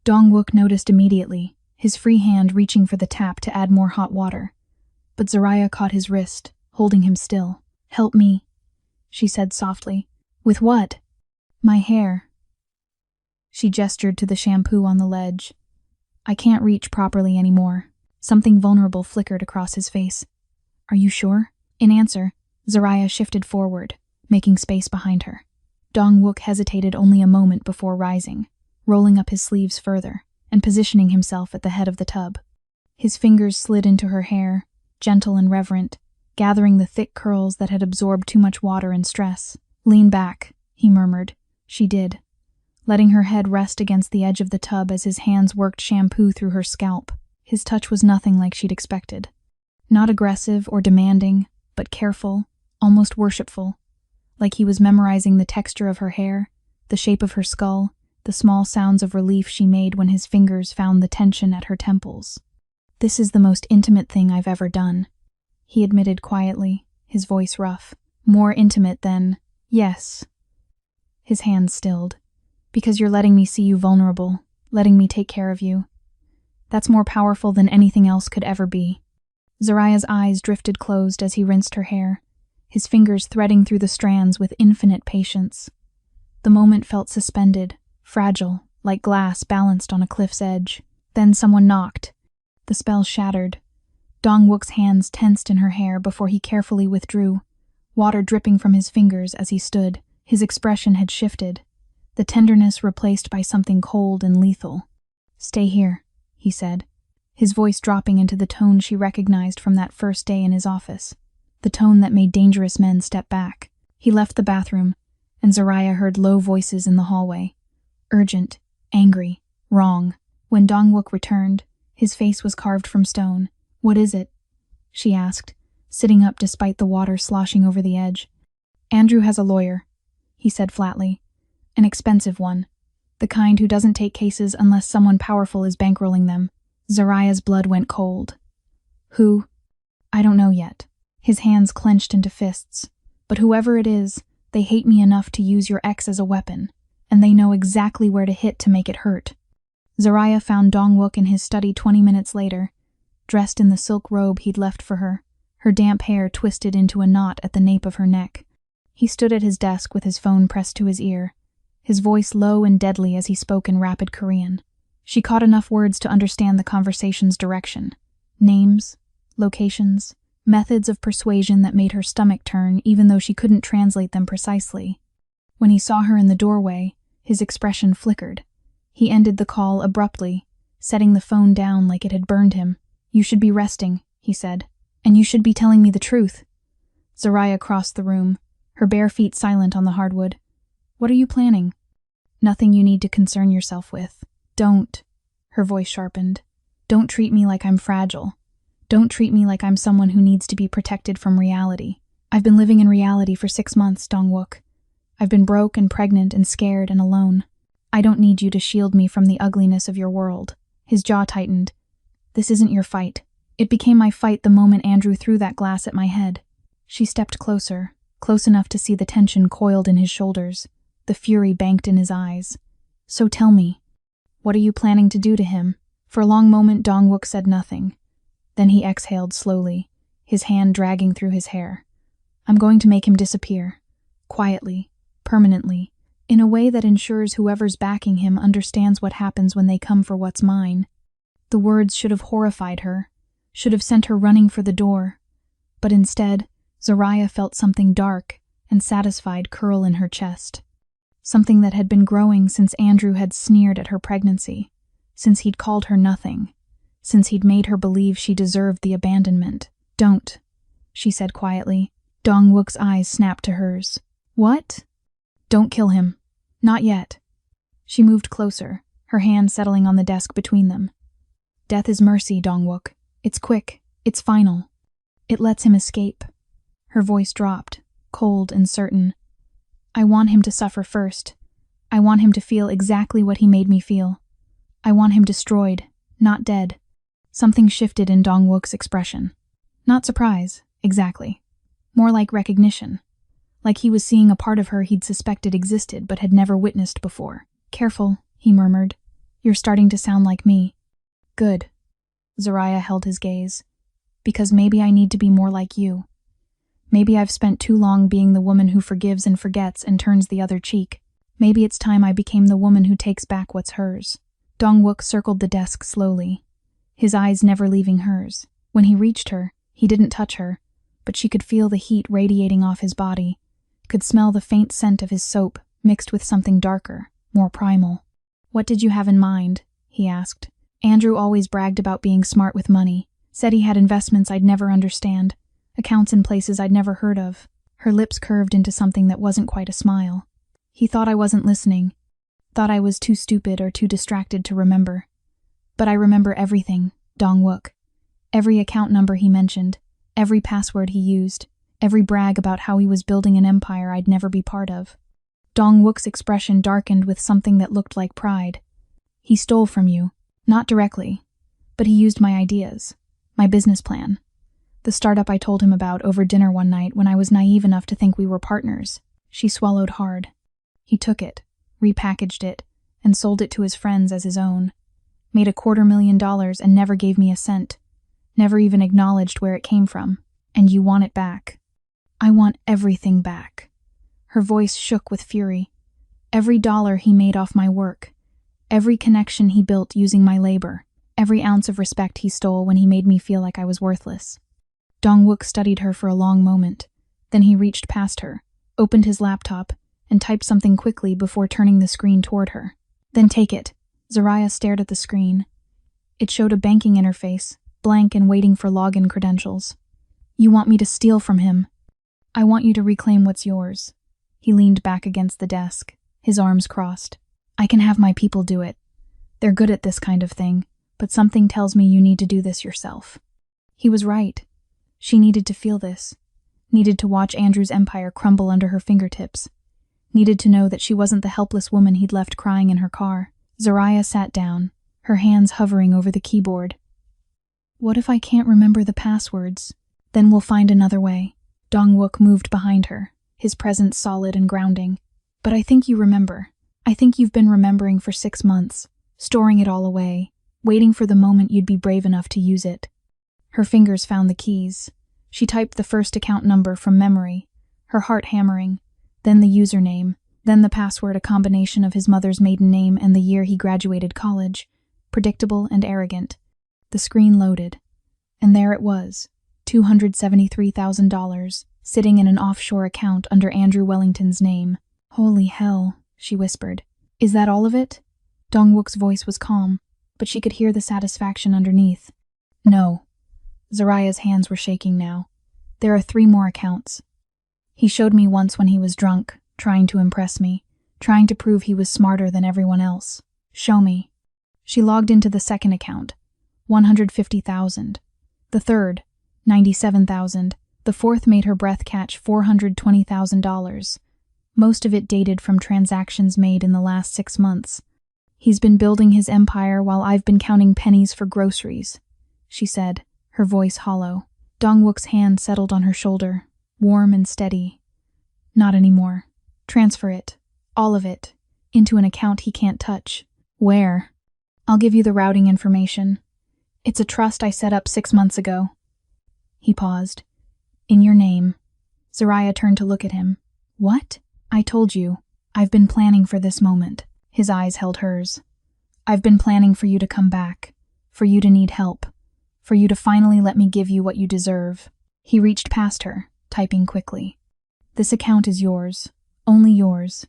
Dong-wook noticed immediately, his free hand reaching for the tap to add more hot water. But Zariah caught his wrist, holding him still. "Help me," she said softly. "With what?" "My hair." She gestured to the shampoo on the ledge. "I can't reach properly anymore." Something vulnerable flickered across his face. "Are you sure?" In answer, Zariah shifted forward, making space behind her. Dong-wook hesitated only a moment before rising, rolling up his sleeves further, and positioning himself at the head of the tub. His fingers slid into her hair, gentle and reverent, gathering the thick curls that had absorbed too much water and stress. "Lean back," he murmured. She did, letting her head rest against the edge of the tub as his hands worked shampoo through her scalp. His touch was nothing like she'd expected. Not aggressive or demanding, but careful, almost worshipful. Like he was memorizing the texture of her hair, the shape of her skull, the small sounds of relief she made when his fingers found the tension at her temples. "This is the most intimate thing I've ever done," he admitted quietly, his voice rough. "More intimate than, yes." His hands stilled. "Because you're letting me see you vulnerable, letting me take care of you. That's more powerful than anything else could ever be." Zariah's eyes drifted closed as he rinsed her hair, his fingers threading through the strands with infinite patience. The moment felt suspended, fragile, like glass balanced on a cliff's edge. Then someone knocked. The spell shattered. Dong-wook's hands tensed in her hair before he carefully withdrew, water dripping from his fingers as he stood. His expression had shifted, the tenderness replaced by something cold and lethal. "Stay here," he said, his voice dropping into the tone she recognized from that first day in his office, the tone that made dangerous men step back. He left the bathroom, and Zariah heard low voices in the hallway. Urgent, angry, wrong. When Dong-wook returned, his face was carved from stone. "What is it?" she asked, sitting up despite the water sloshing over the edge. "Andrew has a lawyer," he said flatly. "An expensive one. The kind who doesn't take cases unless someone powerful is bankrolling them." Zariah's blood went cold. "Who?" "I don't know yet." His hands clenched into fists. "But whoever it is, they hate me enough to use your ex as a weapon, and they know exactly where to hit to make it hurt." Zariah found Dong-wook in his study 20 minutes later, dressed in the silk robe he'd left for her, her damp hair twisted into a knot at the nape of her neck. He stood at his desk with his phone pressed to his ear, his voice low and deadly as he spoke in rapid Korean. She caught enough words to understand the conversation's direction. Names, locations, methods of persuasion that made her stomach turn even though she couldn't translate them precisely. When he saw her in the doorway, his expression flickered. He ended the call abruptly, setting the phone down like it had burned him. "You should be resting," he said, "and you should be telling me the truth." Zariah crossed the room, her bare feet silent on the hardwood. "What are you planning?" "Nothing you need to concern yourself with." "Don't," her voice sharpened. "Don't treat me like I'm fragile. Don't treat me like I'm someone who needs to be protected from reality. I've been living in reality for 6 months, Dong-wook. I've been broke and pregnant and scared and alone. I don't need you to shield me from the ugliness of your world." His jaw tightened. "This isn't your fight. It became my fight the moment Andrew threw that glass at my head." She stepped closer, close enough to see the tension coiled in his shoulders, the fury banked in his eyes. "So tell me, what are you planning to do to him?" For a long moment Dong-wook said nothing. Then he exhaled slowly, his hand dragging through his hair. "I'm going to make him disappear. Quietly, permanently, in a way that ensures whoever's backing him understands what happens when they come for what's mine." The words should have horrified her, should have sent her running for the door. But instead, Zariah felt something dark and satisfied curl in her chest. Something that had been growing since Andrew had sneered at her pregnancy, since he'd called her nothing, since he'd made her believe she deserved the abandonment. "Don't," she said quietly. Dong-wook's eyes snapped to hers. "What?" "Don't kill him. Not yet." She moved closer, her hand settling on the desk between them. "Death is mercy, Dong-wook. It's quick. It's final. It lets him escape." Her voice dropped, cold and certain. "I want him to suffer first. I want him to feel exactly what he made me feel. I want him destroyed, not dead." Something shifted in Dong-wook's expression. Not surprise, exactly. More like recognition. Like he was seeing a part of her he'd suspected existed but had never witnessed before. "Careful," he murmured. "You're starting to sound like me." "Good." Zariah held his gaze. "Because maybe I need to be more like you. Maybe I've spent too long being the woman who forgives and forgets and turns the other cheek. Maybe it's time I became the woman who takes back what's hers." Dong-wook circled the desk slowly, his eyes never leaving hers. When he reached her, he didn't touch her, but she could feel the heat radiating off his body, could smell the faint scent of his soap mixed with something darker, more primal. "What did you have in mind?" he asked. "Andrew always bragged about being smart with money, said he had investments I'd never understand. accounts in places I'd never heard of. Her lips curved into something that wasn't quite a smile. He thought I wasn't listening, thought I was too stupid or too distracted to remember. But I remember everything, Dong-wook. Every account number he mentioned, every password he used, every brag about how he was building an empire I'd never be part of. Dong-wook's expression darkened with something that looked like pride. He stole from you, not directly, but he used my ideas, my business plan. The startup I told him about over dinner one night when I was naive enough to think we were partners. She swallowed hard. He took it, repackaged it, and sold it to his friends as his own. Made $250,000 and never gave me a cent. Never even acknowledged where it came from. And you want it back. I want everything back. Her voice shook with fury. Every dollar he made off my work. Every connection he built using my labor. Every ounce of respect he stole when he made me feel like I was worthless. Dong-wook studied her for a long moment. Then he reached past her, opened his laptop, and typed something quickly before turning the screen toward her. Then take it. Zaraya stared at the screen. It showed a banking interface, blank and waiting for login credentials. You want me to steal from him? I want you to reclaim what's yours. He leaned back against the desk, his arms crossed. I can have my people do it. They're good at this kind of thing, but something tells me you need to do this yourself. He was right. She needed to feel this. Needed to watch Andrew's empire crumble under her fingertips. Needed to know that she wasn't the helpless woman he'd left crying in her car. Zaraya sat down, her hands hovering over the keyboard. What if I can't remember the passwords? Then we'll find another way. Dong-wook moved behind her, his presence solid and grounding. But I think you remember. I think you've been remembering for 6 months, storing it all away, waiting for the moment you'd be brave enough to use it. Her fingers found the keys. She typed the first account number from memory, her heart hammering, then the username, then the password, a combination of his mother's maiden name and the year he graduated college, predictable and arrogant. The screen loaded, and there it was, $273,000, sitting in an offshore account under Andrew Wellington's name. Holy hell, she whispered. Is that all of it? Dong-wook's voice was calm, but she could hear the satisfaction underneath. No. Zaraya's hands were shaking now. There are 3 more accounts. He showed me once when he was drunk, trying to impress me, trying to prove he was smarter than everyone else. Show me. She logged into the second account, 150,000. The third, 97,000. The fourth made her breath catch, $420,000. Most of it dated from transactions made in the last 6 months. He's been building his empire while I've been counting pennies for groceries, she said, her voice hollow. Dong-wook's hand settled on her shoulder, warm and steady. Not anymore. Transfer it, all of it, into an account he can't touch. Where? I'll give you the routing information. It's a trust I set up 6 months ago. He paused. In your name. Zaraya turned to look at him. What? I told you. I've been planning for this moment. His eyes held hers. I've been planning for you to come back, for you to need help, for you to finally let me give you what you deserve. He reached past her, typing quickly. This account is yours. Only yours.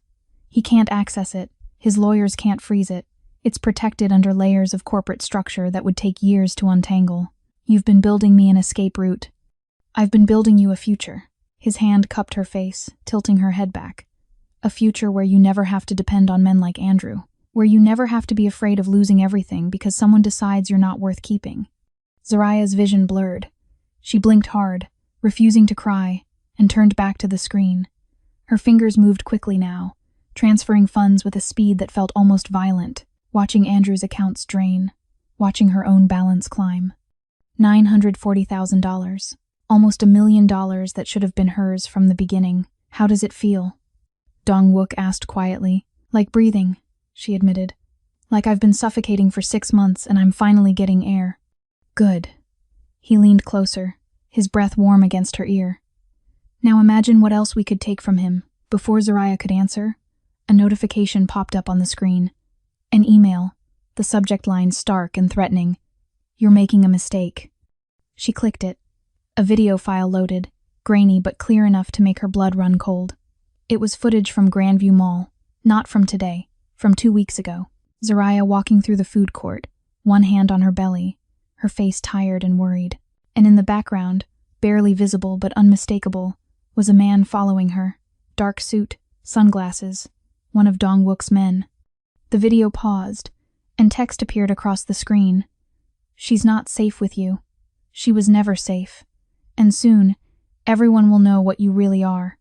He can't access it. His lawyers can't freeze it. It's protected under layers of corporate structure that would take years to untangle. You've been building me an escape route. I've been building you a future. His hand cupped her face, tilting her head back. A future where you never have to depend on men like Andrew. Where you never have to be afraid of losing everything because someone decides you're not worth keeping. Zaraya's vision blurred. She blinked hard, refusing to cry, and turned back to the screen. Her fingers moved quickly now, transferring funds with a speed that felt almost violent, watching Andrew's accounts drain, watching her own balance climb. $940,000. Almost $1 million that should have been hers from the beginning. How does it feel? Dong-wook asked quietly. Like breathing, she admitted. Like I've been suffocating for 6 months and I'm finally getting air. Good. He leaned closer, his breath warm against her ear. Now imagine what else we could take from him. Before Zaraya could answer, a notification popped up on the screen. An email, the subject line stark and threatening. You're making a mistake. She clicked it. A video file loaded, grainy but clear enough to make her blood run cold. It was footage from Grandview Mall, not from today, from 2 weeks ago. Zaraya walking through the food court, one hand on her belly, her face tired and worried. And in the background, barely visible but unmistakable, was a man following her. Dark suit, sunglasses, one of Dong-wook's men. The video paused, and text appeared across the screen. "She's not safe with you. She was never safe. And soon, everyone will know what you really are."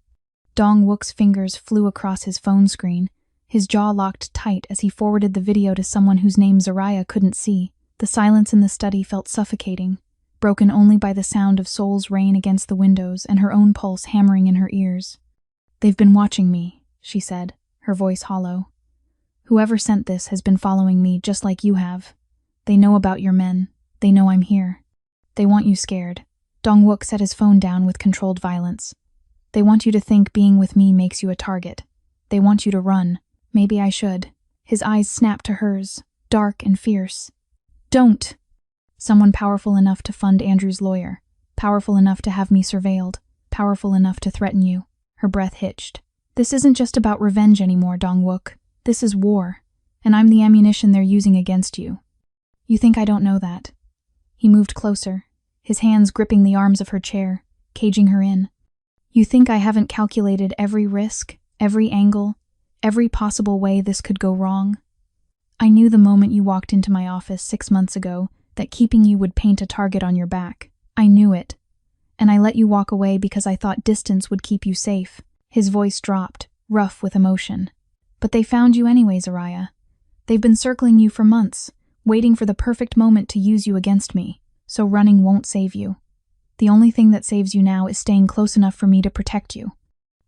Dong-wook's fingers flew across his phone screen, his jaw locked tight as he forwarded the video to someone whose name Zaraya couldn't see. The silence in the study felt suffocating, broken only by the sound of Seoul's rain against the windows and her own pulse hammering in her ears. "They've been watching me," she said, her voice hollow. "Whoever sent this has been following me just like you have. They know about your men. They know I'm here. They want you scared." Dong-wook set his phone down with controlled violence. "They want you to think being with me makes you a target. They want you to run. Maybe I should." His eyes snapped to hers, dark and fierce. "Don't!" "Someone powerful enough to fund Andrew's lawyer. Powerful enough to have me surveilled. Powerful enough to threaten you." Her breath hitched. "This isn't just about revenge anymore, Dong-wook. This is war, and I'm the ammunition they're using against you. You think I don't know that?" He moved closer, his hands gripping the arms of her chair, caging her in. "You think I haven't calculated every risk, every angle, every possible way this could go wrong? I knew the moment you walked into my office 6 months ago that keeping you would paint a target on your back. I knew it. And I let you walk away because I thought distance would keep you safe." His voice dropped, rough with emotion. "But they found you anyway, Zaraya. They've been circling you for months, waiting for the perfect moment to use you against me, so running won't save you. The only thing that saves you now is staying close enough for me to protect you.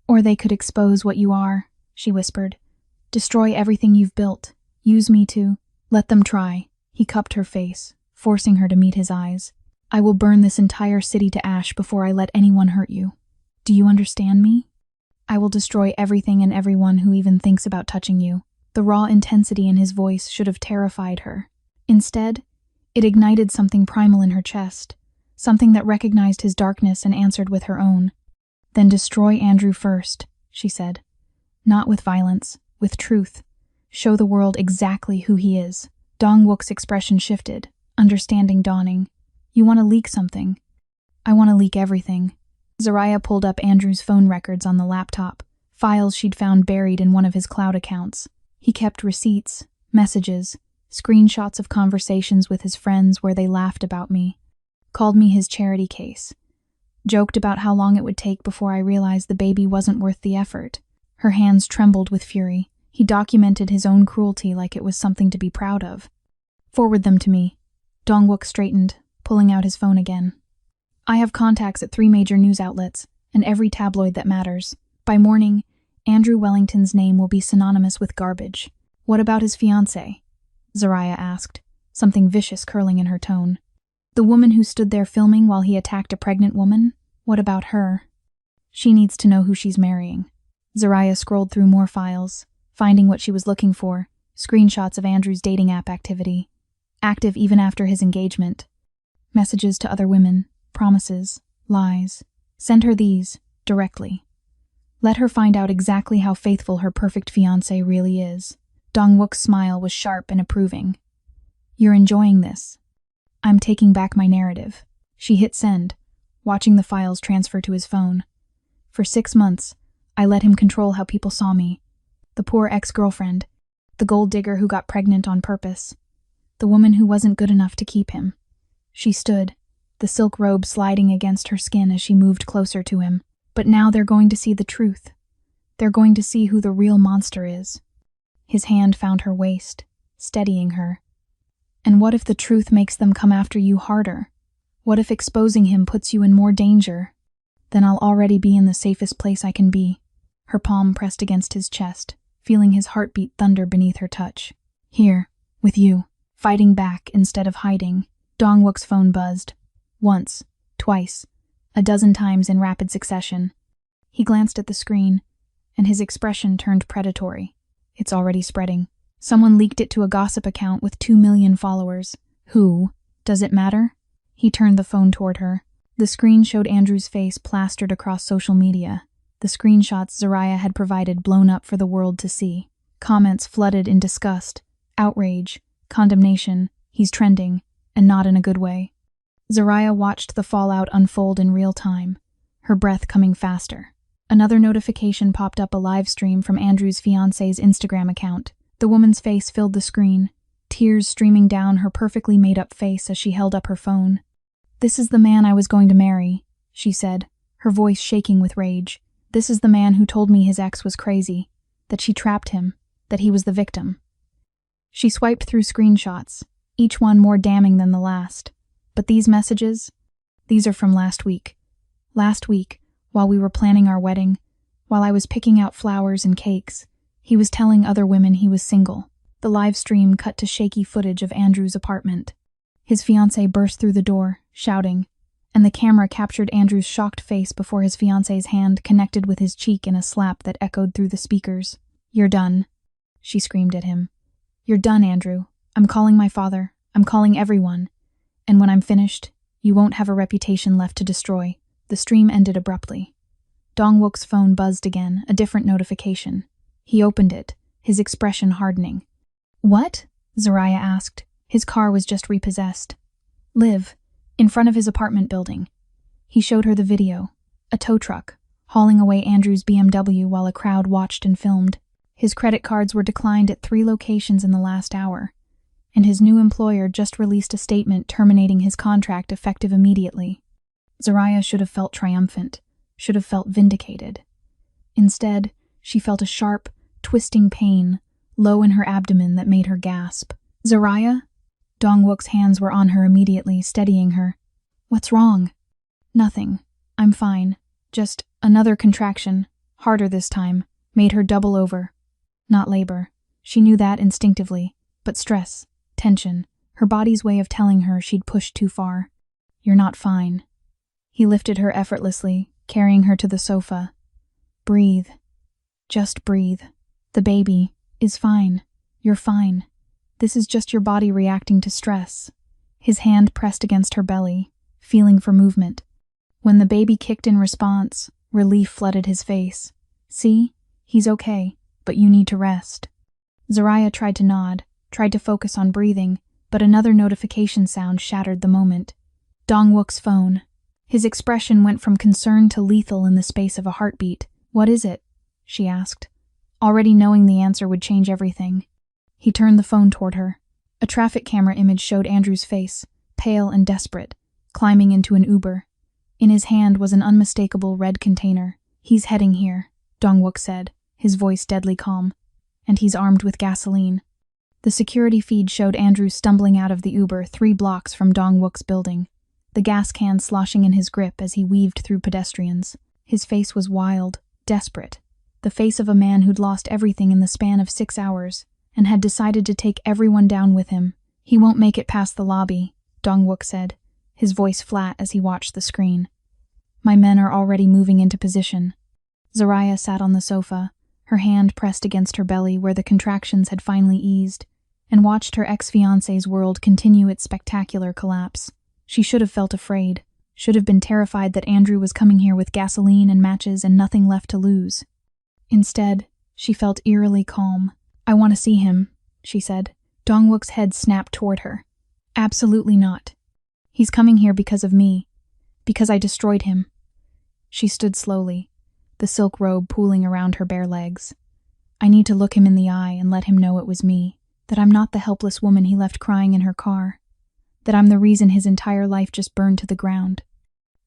Or they could expose what you are," she whispered. "Destroy everything you've built. Use me to—" "Let them try." He cupped her face, forcing her to meet his eyes. "I will burn this entire city to ash before I let anyone hurt you. Do you understand me? I will destroy everything and everyone who even thinks about touching you." The raw intensity in his voice should have terrified her. Instead, it ignited something primal in her chest, something that recognized his darkness and answered with her own. "Then destroy Andrew first," she said. "Not with violence, with truth. Show the world exactly who he is." Dong-wook's expression shifted, understanding dawning. "You want to leak something?" "I want to leak everything." Zaraya pulled up Andrew's phone records on the laptop, files she'd found buried in one of his cloud accounts. He kept receipts, messages, screenshots of conversations with his friends where they laughed about me, called me his charity case, joked about how long it would take before I realized the baby wasn't worth the effort. Her hands trembled with fury. He documented his own cruelty like it was something to be proud of. "Forward them to me." Dong-wook straightened, pulling out his phone again. "I have contacts at 3 major news outlets, and every tabloid that matters. By morning, Andrew Wellington's name will be synonymous with garbage." "What about his fiancée?" Zaraya asked, something vicious curling in her tone. "The woman who stood there filming while he attacked a pregnant woman? What about her? She needs to know who she's marrying." Zaraya scrolled through more files, finding what she was looking for, screenshots of Andrew's dating app activity, active even after his engagement. Messages to other women, promises, lies. Send her these, directly. Let her find out exactly how faithful her perfect fiancé really is. Dong-wook's smile was sharp and approving. "You're enjoying this. I'm taking back my narrative." She hit send, watching the files transfer to his phone. "For 6 months, I let him control how people saw me. The poor ex-girlfriend, the gold digger who got pregnant on purpose, the woman who wasn't good enough to keep him." She stood, the silk robe sliding against her skin as she moved closer to him. "But now they're going to see the truth. They're going to see who the real monster is." His hand found her waist, steadying her. "And what if the truth makes them come after you harder? What if exposing him puts you in more danger? Then I'll already be in the safest place I can be." Her palm pressed against his chest, feeling his heartbeat thunder beneath her touch. "Here, with you, fighting back instead of hiding." Dong-wook's phone buzzed. Once, twice, a dozen times in rapid succession. He glanced at the screen, and his expression turned predatory. "It's already spreading. Someone leaked it to a gossip account with 2 million followers. Who? Does it matter?" He turned the phone toward her. The screen showed Andrew's face plastered across social media, the screenshots Zaraya had provided blown up for the world to see. Comments flooded in disgust, outrage, condemnation. "He's trending, and not in a good way." Zaraya watched the fallout unfold in real time, her breath coming faster. Another notification popped up, a live stream from Andrew's fiancé's Instagram account. The woman's face filled the screen, tears streaming down her perfectly made-up face as she held up her phone. "This is the man I was going to marry," she said, her voice shaking with rage. "This is the man who told me his ex was crazy, that she trapped him, that he was the victim." She swiped through screenshots, each one more damning than the last. But these messages? These are from last week. Last week, while we were planning our wedding, while I was picking out flowers and cakes, he was telling other women he was single. The live stream cut to shaky footage of Andrew's apartment. His fiancée burst through the door, shouting, and the camera captured Andrew's shocked face before his fiancée's hand connected with his cheek in a slap that echoed through the speakers. "You're done," she screamed at him. "You're done, Andrew. I'm calling my father. I'm calling everyone. And when I'm finished, you won't have a reputation left to destroy." The stream ended abruptly. Dong-wook's phone buzzed again, a different notification. He opened it, his expression hardening. "What?" Zaraya asked. His car was just repossessed. "Live, in front of his apartment building." He showed her the video, a tow truck, hauling away Andrew's BMW while a crowd watched and filmed. His credit cards were declined at 3 locations in the last hour, and his new employer just released a statement terminating his contract effective immediately. Zaraya should have felt triumphant, should have felt vindicated. Instead, she felt a sharp, twisting pain low in her abdomen that made her gasp. "Zaraya?" Dong-wook's hands were on her immediately, steadying her. "What's wrong?" "Nothing. I'm fine. Just another contraction, harder this time, made her double over. Not labor. She knew that instinctively, but stress, tension, her body's way of telling her she'd pushed too far. You're not fine. He lifted her effortlessly, carrying her to the sofa. Breathe. Just breathe. The baby is fine. You're fine. This is just your body reacting to stress. His hand pressed against her belly, feeling for movement. When the baby kicked in response, relief flooded his face. See? He's okay, but you need to rest. Zaraya tried to nod, tried to focus on breathing, but another notification sound shattered the moment. Dong-wook's phone. His expression went from concern to lethal in the space of a heartbeat. "What is it?" she asked, already knowing the answer would change everything. He turned the phone toward her. A traffic camera image showed Andrew's face, pale and desperate, climbing into an Uber. In his hand was an unmistakable red container. "He's heading here," Dong-wook said, his voice deadly calm. "And he's armed with gasoline." The security feed showed Andrew stumbling out of the Uber 3 blocks from Dong-wook's building, the gas can sloshing in his grip as he weaved through pedestrians. His face was wild, desperate, the face of a man who'd lost everything in the span of 6 hours and had decided to take everyone down with him. "He won't make it past the lobby," Dong-wook said, his voice flat as he watched the screen. "My men are already moving into position." Zaraya sat on the sofa, her hand pressed against her belly where the contractions had finally eased, and watched her ex-fiancé's world continue its spectacular collapse. She should have felt afraid, should have been terrified that Andrew was coming here with gasoline and matches and nothing left to lose. Instead, she felt eerily calm. "I want to see him," she said. Dong-wook's head snapped toward her. "Absolutely not. He's coming here because of me, because I destroyed him." She stood slowly, the silk robe pooling around her bare legs. "I need to look him in the eye and let him know it was me, that I'm not the helpless woman he left crying in her car, that I'm the reason his entire life just burned to the ground."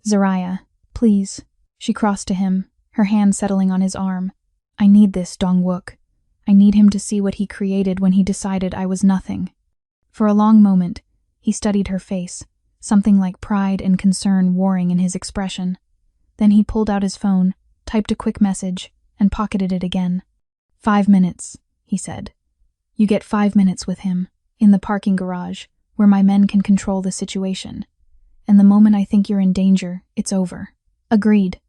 "Zaraya, please." She crossed to him, her hand settling on his arm. "I need this, Dong-wook. I need him to see what he created when he decided I was nothing." For a long moment, he studied her face, something like pride and concern warring in his expression. Then he pulled out his phone, typed a quick message, and pocketed it again. 5 minutes, he said. "You get 5 minutes with him, in the parking garage, where my men can control the situation. And the moment I think you're in danger, it's over." "Agreed."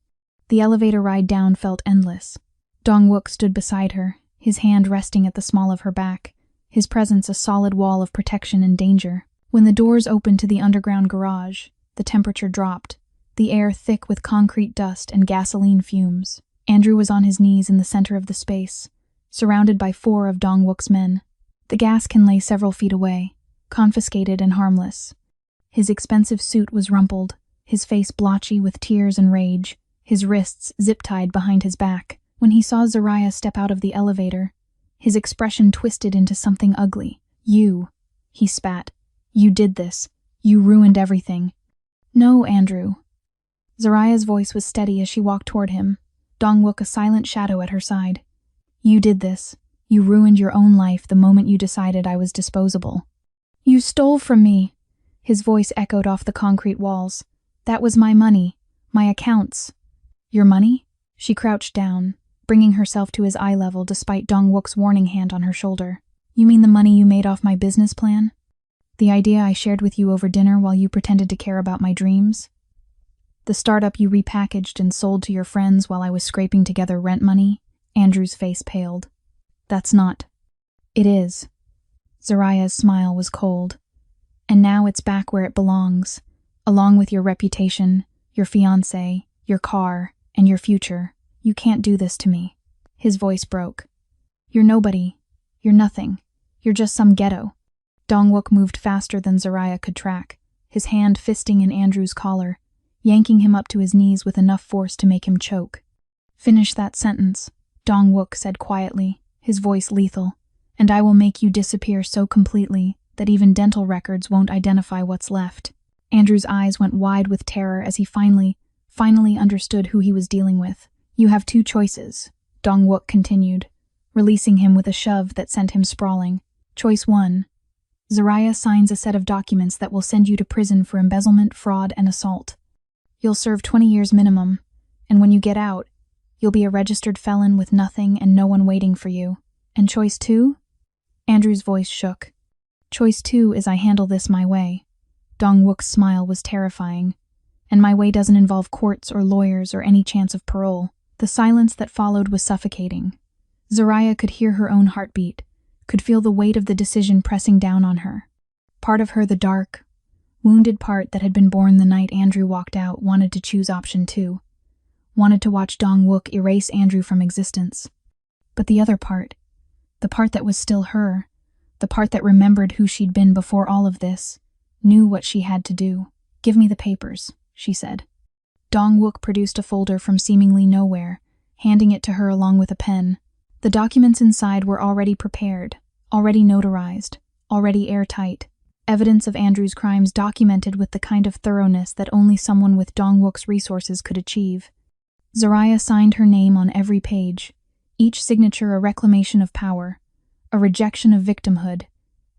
The elevator ride down felt endless. Dong-wook stood beside her, his hand resting at the small of her back, his presence a solid wall of protection and danger. When the doors opened to the underground garage, the temperature dropped, the air thick with concrete dust and gasoline fumes. Andrew was on his knees in the center of the space, surrounded by 4 of Dong-wook's men. The gas can lay several feet away, confiscated and harmless. His expensive suit was rumpled, his face blotchy with tears and rage, his wrists zip-tied behind his back. When he saw Zariah step out of the elevator, his expression twisted into something ugly. "You," he spat. "You did this. You ruined everything." "No, Andrew." Zariah's voice was steady as she walked toward him, Dong-wook a silent shadow at her side. "You did this. You ruined your own life the moment you decided I was disposable." "You stole from me." His voice echoed off the concrete walls. "That was my money, my accounts." "Your money?" She crouched down, bringing herself to his eye level despite Dong-wook's warning hand on her shoulder. "You mean the money you made off my business plan? The idea I shared with you over dinner while you pretended to care about my dreams? The startup you repackaged and sold to your friends while I was scraping together rent money?" Andrew's face paled. "That's not." "It is." Zariah's smile was cold. "And now it's back where it belongs, along with your reputation, your fiancé, your car, and your future. You can't do this to me." His voice broke. "You're nobody. You're nothing. You're just some ghetto." Dong-wook moved faster than Zariah could track, his hand fisting in Andrew's collar, yanking him up to his knees with enough force to make him choke. "Finish that sentence," Dong-wook said quietly, his voice lethal, "and I will make you disappear so completely that even dental records won't identify what's left." Andrew's eyes went wide with terror as he finally understood who he was dealing with. "You have two choices," Dong-wook continued, releasing him with a shove that sent him sprawling. "Choice 1. Zariah signs a set of documents that will send you to prison for embezzlement, fraud, and assault. You'll serve 20 years minimum, and when you get out, you'll be a registered felon with nothing and no one waiting for you. And choice 2? Andrew's voice shook. "Choice 2 is I handle this my way." Dong-wook's smile was terrifying. "And my way doesn't involve courts or lawyers or any chance of parole." The silence that followed was suffocating. Zariah could hear her own heartbeat, could feel the weight of the decision pressing down on her. Part of her, the dark, wounded part that had been born the night Andrew walked out, wanted to choose option 2. Wanted to watch Dong-wook erase Andrew from existence. But the other part, the part that was still her, the part that remembered who she'd been before all of this, knew what she had to do. "Give me the papers," she said. Dong-wook produced a folder from seemingly nowhere, handing it to her along with a pen. The documents inside were already prepared, already notarized, already airtight. Evidence of Andrew's crimes documented with the kind of thoroughness that only someone with Dong-wook's resources could achieve. Zariah signed her name on every page, each signature a reclamation of power, a rejection of victimhood,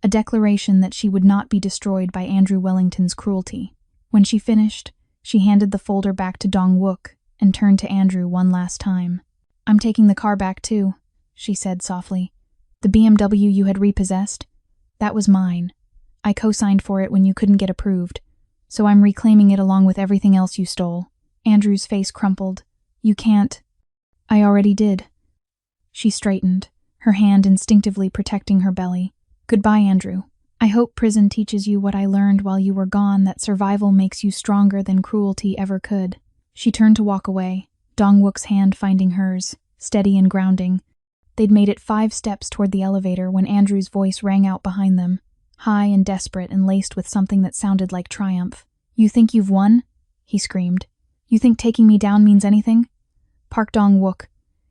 a declaration that she would not be destroyed by Andrew Wellington's cruelty. When she finished, she handed the folder back to Dong-wook and turned to Andrew one last time. "I'm taking the car back too," she said softly. "The BMW you had repossessed, that was mine. I co-signed for it when you couldn't get approved, so I'm reclaiming it along with everything else you stole." Andrew's face crumpled. "You can't." "I already did." She straightened, her hand instinctively protecting her belly. "Goodbye, Andrew. I hope prison teaches you what I learned while you were gone, that survival makes you stronger than cruelty ever could." She turned to walk away, Dong-wook's hand finding hers, steady and grounding. They'd made it 5 steps toward the elevator when Andrew's voice rang out behind them, high and desperate and laced with something that sounded like triumph. "You think you've won?" he screamed. "You think taking me down means anything? Park Dong-wook.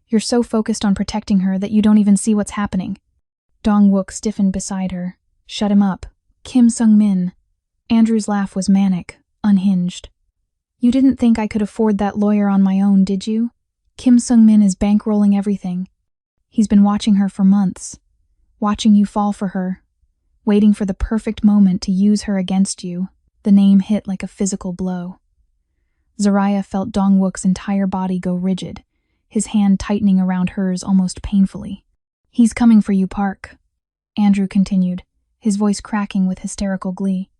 You're so focused on protecting her that you don't even see what's happening." Dong-wook stiffened beside her. "Shut him up. Kim Sung-min." Andrew's laugh was manic, unhinged. "You didn't think I could afford that lawyer on my own, did you? Kim Sung-min is bankrolling everything. He's been watching her for months, watching you fall for her, waiting for the perfect moment to use her against you." The name hit like a physical blow. Zariah felt Dong-wook's entire body go rigid, his hand tightening around hers almost painfully. "He's coming for you, Park," Andrew continued, his voice cracking with hysterical glee.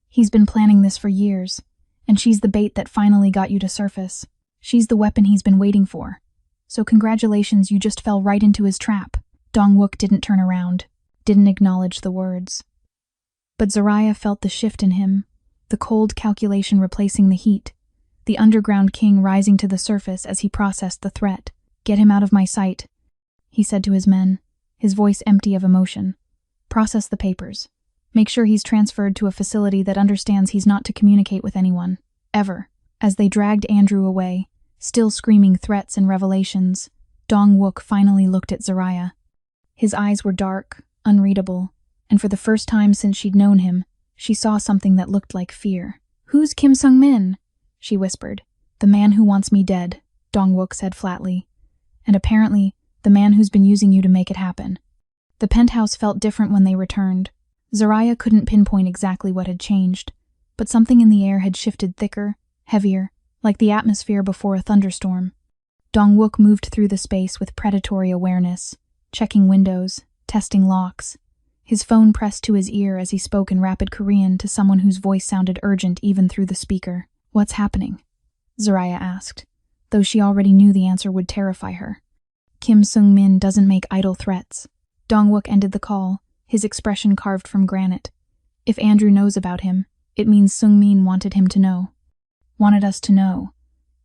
"He's been planning this for years, and she's the bait that finally got you to surface. She's the weapon he's been waiting for. So congratulations, you just fell right into his trap." Dong-wook didn't turn around, didn't acknowledge the words. But Zariah felt the shift in him, the cold calculation replacing the heat, the underground king rising to the surface as he processed the threat. "Get him out of my sight," he said to his men, his voice empty of emotion. "Process the papers. Make sure he's transferred to a facility that understands he's not to communicate with anyone, ever. As they dragged Andrew away, still screaming threats and revelations, Dong-wook finally looked at Zaraya. His eyes were dark, unreadable, and for the first time since she'd known him, she saw something that looked like fear. "Who's Kim Sung-min?" she whispered. "The man who wants me dead," Dong-wook said flatly. "And apparently, the man who's been using you to make it happen." The penthouse felt different when they returned. Zaraya couldn't pinpoint exactly what had changed, but something in the air had shifted thicker, heavier, like the atmosphere before a thunderstorm. Dong-wook moved through the space with predatory awareness, checking windows, testing locks. His phone pressed to his ear as he spoke in rapid Korean to someone whose voice sounded urgent even through the speaker. "What's happening?" Zaraya asked, though she already knew the answer would terrify her. "Kim Sung-min doesn't make idle threats." Dong-wook ended the call, his expression carved from granite. "If Andrew knows about him, it means Sung-min wanted him to know. Wanted us to know.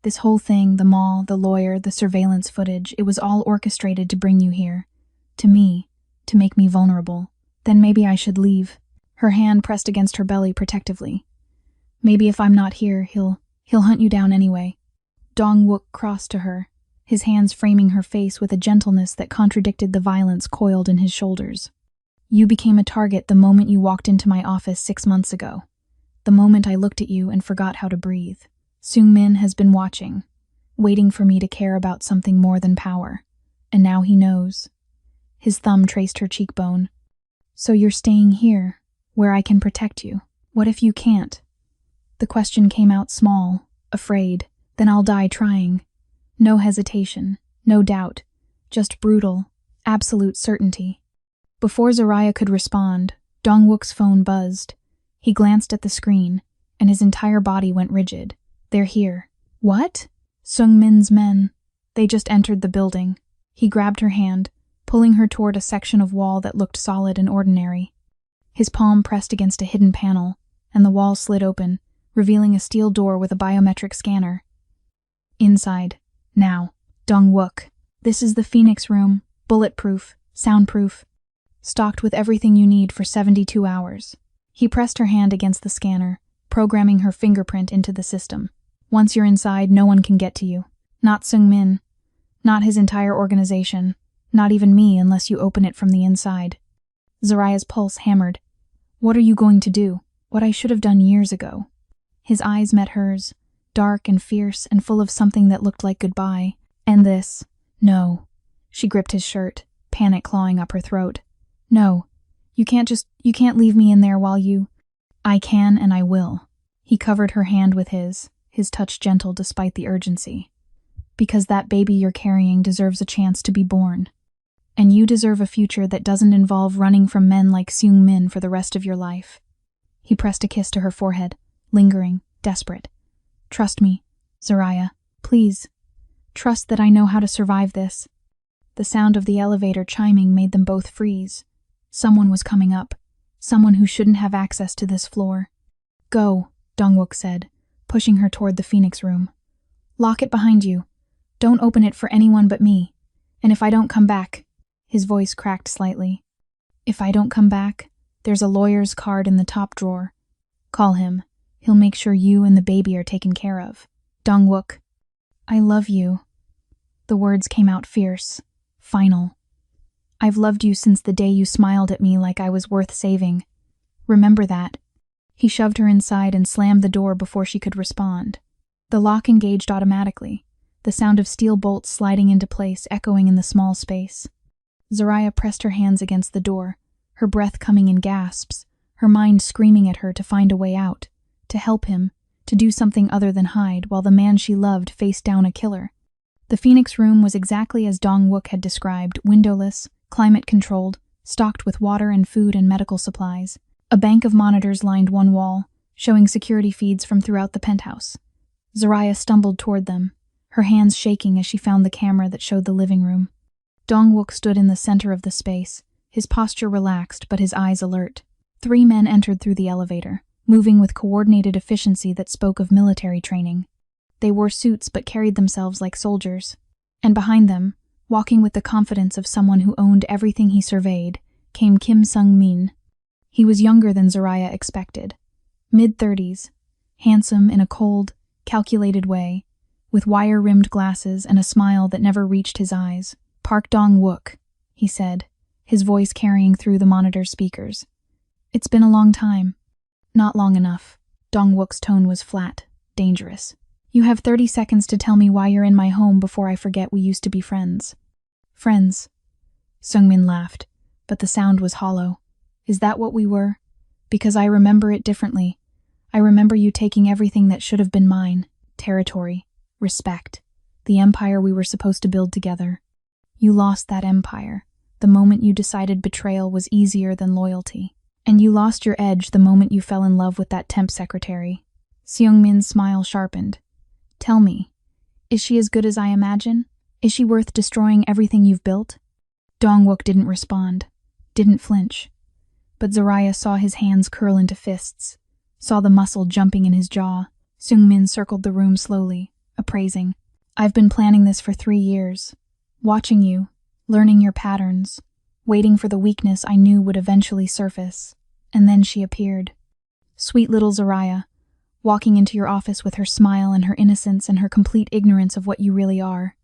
This whole thing, the mall, the lawyer, the surveillance footage, it was all orchestrated to bring you here. To me, to make me vulnerable. Then maybe I should leave." Her hand pressed against her belly protectively. "Maybe if I'm not here, he'll hunt you down anyway." Dong-wook crossed to her, his hands framing her face with a gentleness that contradicted the violence coiled in his shoulders. "You became a target the moment you walked into my office 6 months ago. The moment I looked at you and forgot how to breathe. Sung-min has been watching, waiting for me to care about something more than power. And now he knows." His thumb traced her cheekbone. "So you're staying here, where I can protect you. What if you can't?" The question came out small, afraid. "Then I'll die trying." No hesitation, no doubt, just brutal, absolute certainty. Before Zaraya could respond, Dong-wook's phone buzzed. He glanced at the screen, and his entire body went rigid. "They're here." "What?" "Sung-min's men. They just entered the building." He grabbed her hand, pulling her toward a section of wall that looked solid and ordinary. His palm pressed against a hidden panel, and the wall slid open, revealing a steel door with a biometric scanner. Inside. "Now, Dong-wook. This is the Phoenix room, bulletproof, soundproof, stocked with everything you need for 72 hours. He pressed her hand against the scanner, programming her fingerprint into the system. "Once you're inside, no one can get to you. Not Sung-min. Not his entire organization. Not even me unless you open it from the inside." Zaraya's pulse hammered. "What are you going to do?" "What I should have done years ago." His eyes met hers, dark and fierce and full of something that looked like goodbye. "And this." "No." She gripped his shirt, panic clawing up her throat. "No. You can't leave me in there while you—" "I can and I will." He covered her hand with his touch gentle despite the urgency. "Because that baby you're carrying deserves a chance to be born. And you deserve a future that doesn't involve running from men like Sung-min for the rest of your life." He pressed a kiss to her forehead, lingering, desperate. "Trust me, Zaraya. Please. Trust that I know how to survive this." The sound of the elevator chiming made them both freeze. Someone was coming up. Someone who shouldn't have access to this floor. "Go," Dong-wook said, pushing her toward the Phoenix room. "Lock it behind you. Don't open it for anyone but me. And if I don't come back—" His voice cracked slightly. "If I don't come back, there's a lawyer's card in the top drawer. Call him. He'll make sure you and the baby are taken care of. Dong-wook." "I love you." The words came out fierce, final. "I've loved you since the day you smiled at me like I was worth saving. Remember that." He shoved her inside and slammed the door before she could respond. The lock engaged automatically, the sound of steel bolts sliding into place echoing in the small space. Zaraya pressed her hands against the door, her breath coming in gasps, her mind screaming at her to find a way out, to help him, to do something other than hide while the man she loved faced down a killer. The Phoenix room was exactly as Dong-wook had described, windowless, climate-controlled, stocked with water and food and medical supplies. A bank of monitors lined one wall, showing security feeds from throughout the penthouse. Zaraya stumbled toward them, her hands shaking as she found the camera that showed the living room. Dong-wook stood in the center of the space, his posture relaxed but his eyes alert. 3 men entered through the elevator, moving with coordinated efficiency that spoke of military training. They wore suits but carried themselves like soldiers. And behind them, walking with the confidence of someone who owned everything he surveyed, came Kim Sung-min. He was younger than Zaraya expected. Mid-30s, handsome in a cold, calculated way, with wire-rimmed glasses and a smile that never reached his eyes. "Park Dong-wook," he said, his voice carrying through the monitor speakers. "It's been a long time." "Not long enough." Dong-wook's tone was flat, dangerous. "You have 30 seconds to tell me why you're in my home before I forget we used to be friends." "Friends?" Sungmin laughed, but the sound was hollow. "Is that what we were? Because I remember it differently. I remember you taking everything that should have been mine. Territory, respect, the empire we were supposed to build together. You lost that empire the moment you decided betrayal was easier than loyalty. And you lost your edge the moment you fell in love with that temp secretary." Seungmin's smile sharpened. "Tell me, is she as good as I imagine? Is she worth destroying everything you've built?" Dong-wook didn't respond, didn't flinch. But Zaraya saw his hands curl into fists, saw the muscle jumping in his jaw. Seungmin circled the room slowly, appraising. "I've been planning this for 3 years, watching you, learning your patterns, waiting for the weakness I knew would eventually surface. And then she appeared. Sweet little Zaraya, walking into your office with her smile and her innocence and her complete ignorance of what you really are."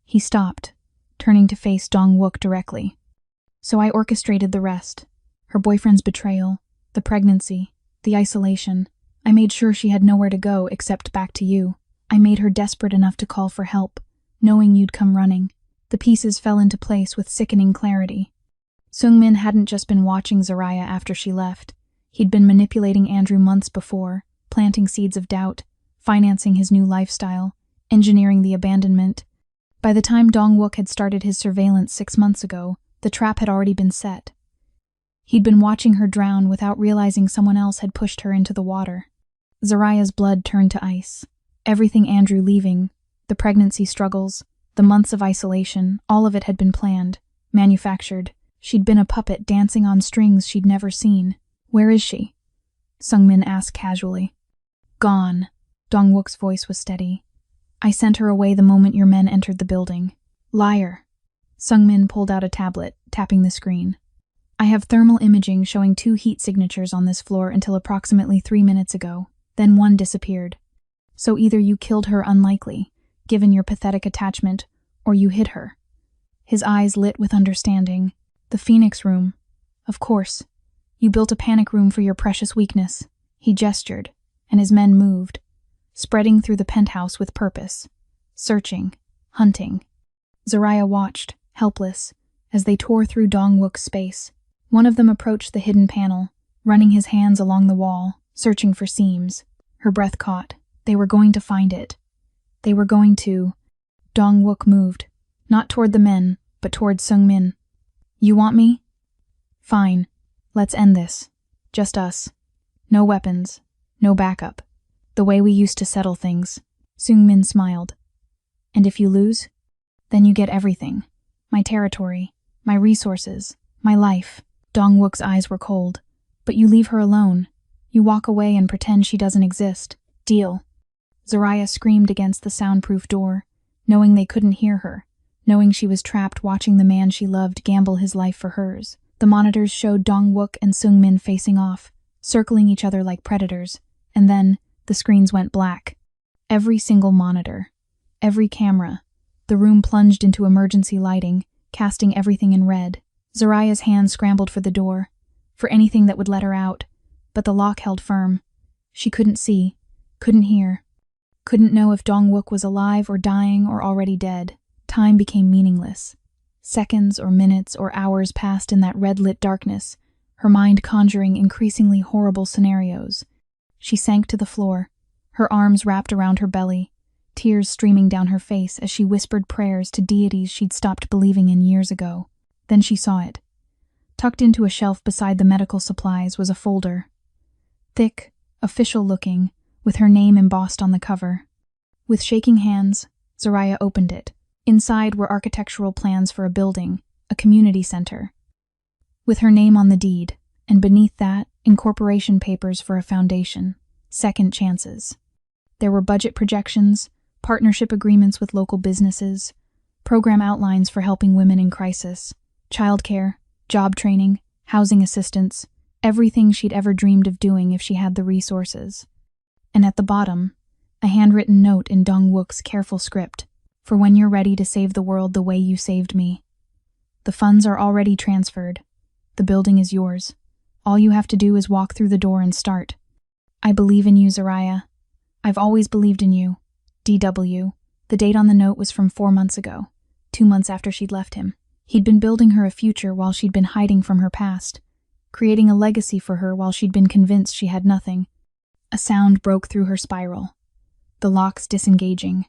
He stopped, turning to face Dong-wook directly. "So I orchestrated the rest. Her boyfriend's betrayal, the pregnancy, the isolation. I made sure she had nowhere to go except back to you. I made her desperate enough to call for help, knowing you'd come running." The pieces fell into place with sickening clarity. Seungmin hadn't just been watching Zaraya after she left. He'd been manipulating Andrew months before, planting seeds of doubt, financing his new lifestyle, engineering the abandonment. By the time Dong-wook had started his surveillance 6 months ago, the trap had already been set. He'd been watching her drown without realizing someone else had pushed her into the water. Zaraya's blood turned to ice. Everything Andrew leaving, the pregnancy struggles, the months of isolation, all of it had been planned, manufactured. She'd been a puppet dancing on strings she'd never seen. "Where is she?" Seungmin asked casually. "Gone." Dong-wook's voice was steady. "I sent her away the moment your men entered the building." "Liar." Seungmin pulled out a tablet, tapping the screen. "I have thermal imaging showing 2 heat signatures on this floor until approximately 3 minutes ago. Then one disappeared. So either you killed her unlikely, given your pathetic attachment, or you hid her." His eyes lit with understanding. "The Phoenix Room. Of course. You built a panic room for your precious weakness." He gestured, and his men moved, spreading through the penthouse with purpose. Searching, hunting. Zaraya watched, helpless, as they tore through Dong-wook's space. One of them approached the hidden panel, running his hands along the wall, searching for seams. Her breath caught. They were going to find it. They were going to... Dong-wook moved, not toward the men, but toward Seungmin. "You want me? Fine. Let's end this. Just us. No weapons. No backup. The way we used to settle things." Seungmin smiled. "And if you lose? Then you get everything. My territory, my resources, my life." Dong-wook's eyes were cold. "But you leave her alone. You walk away and pretend she doesn't exist. Deal." Zaraya screamed against the soundproof door, knowing they couldn't hear her, knowing she was trapped watching the man she loved gamble his life for hers. The monitors showed Dong-wook and Seungmin facing off, circling each other like predators, and then the screens went black. Every single monitor, every camera. The room plunged into emergency lighting, casting everything in red. Zaraya's hand scrambled for the door, for anything that would let her out, but the lock held firm. She couldn't see, couldn't hear, couldn't know if Dong-wook was alive or dying or already dead. Time became meaningless. Seconds or minutes or hours passed in that red-lit darkness, her mind conjuring increasingly horrible scenarios. She sank to the floor, her arms wrapped around her belly, tears streaming down her face as she whispered prayers to deities she'd stopped believing in years ago. Then she saw it. Tucked into a shelf beside the medical supplies was a folder. Thick, official-looking, with her name embossed on the cover. With shaking hands, Zaraya opened it. Inside were architectural plans for a building, a community center. With her name on the deed, and beneath that, incorporation papers for a foundation, second chances. There were budget projections, partnership agreements with local businesses, program outlines for helping women in crisis, childcare, job training, housing assistance, Everything she'd ever dreamed of doing if she had the resources. And at the bottom, a handwritten note in Dong-wook's careful script, "For when you're ready to save the world the way you saved me. The funds are already transferred. The building is yours. All you have to do is walk through the door and start. I believe in you, Zariah. I've always believed in you. DW." The date on the note was from 4 months ago, 2 months after she'd left him. He'd been building her a future while she'd been hiding from her past, creating a legacy for her while she'd been convinced she had nothing. A sound broke through her spiral. The locks disengaging.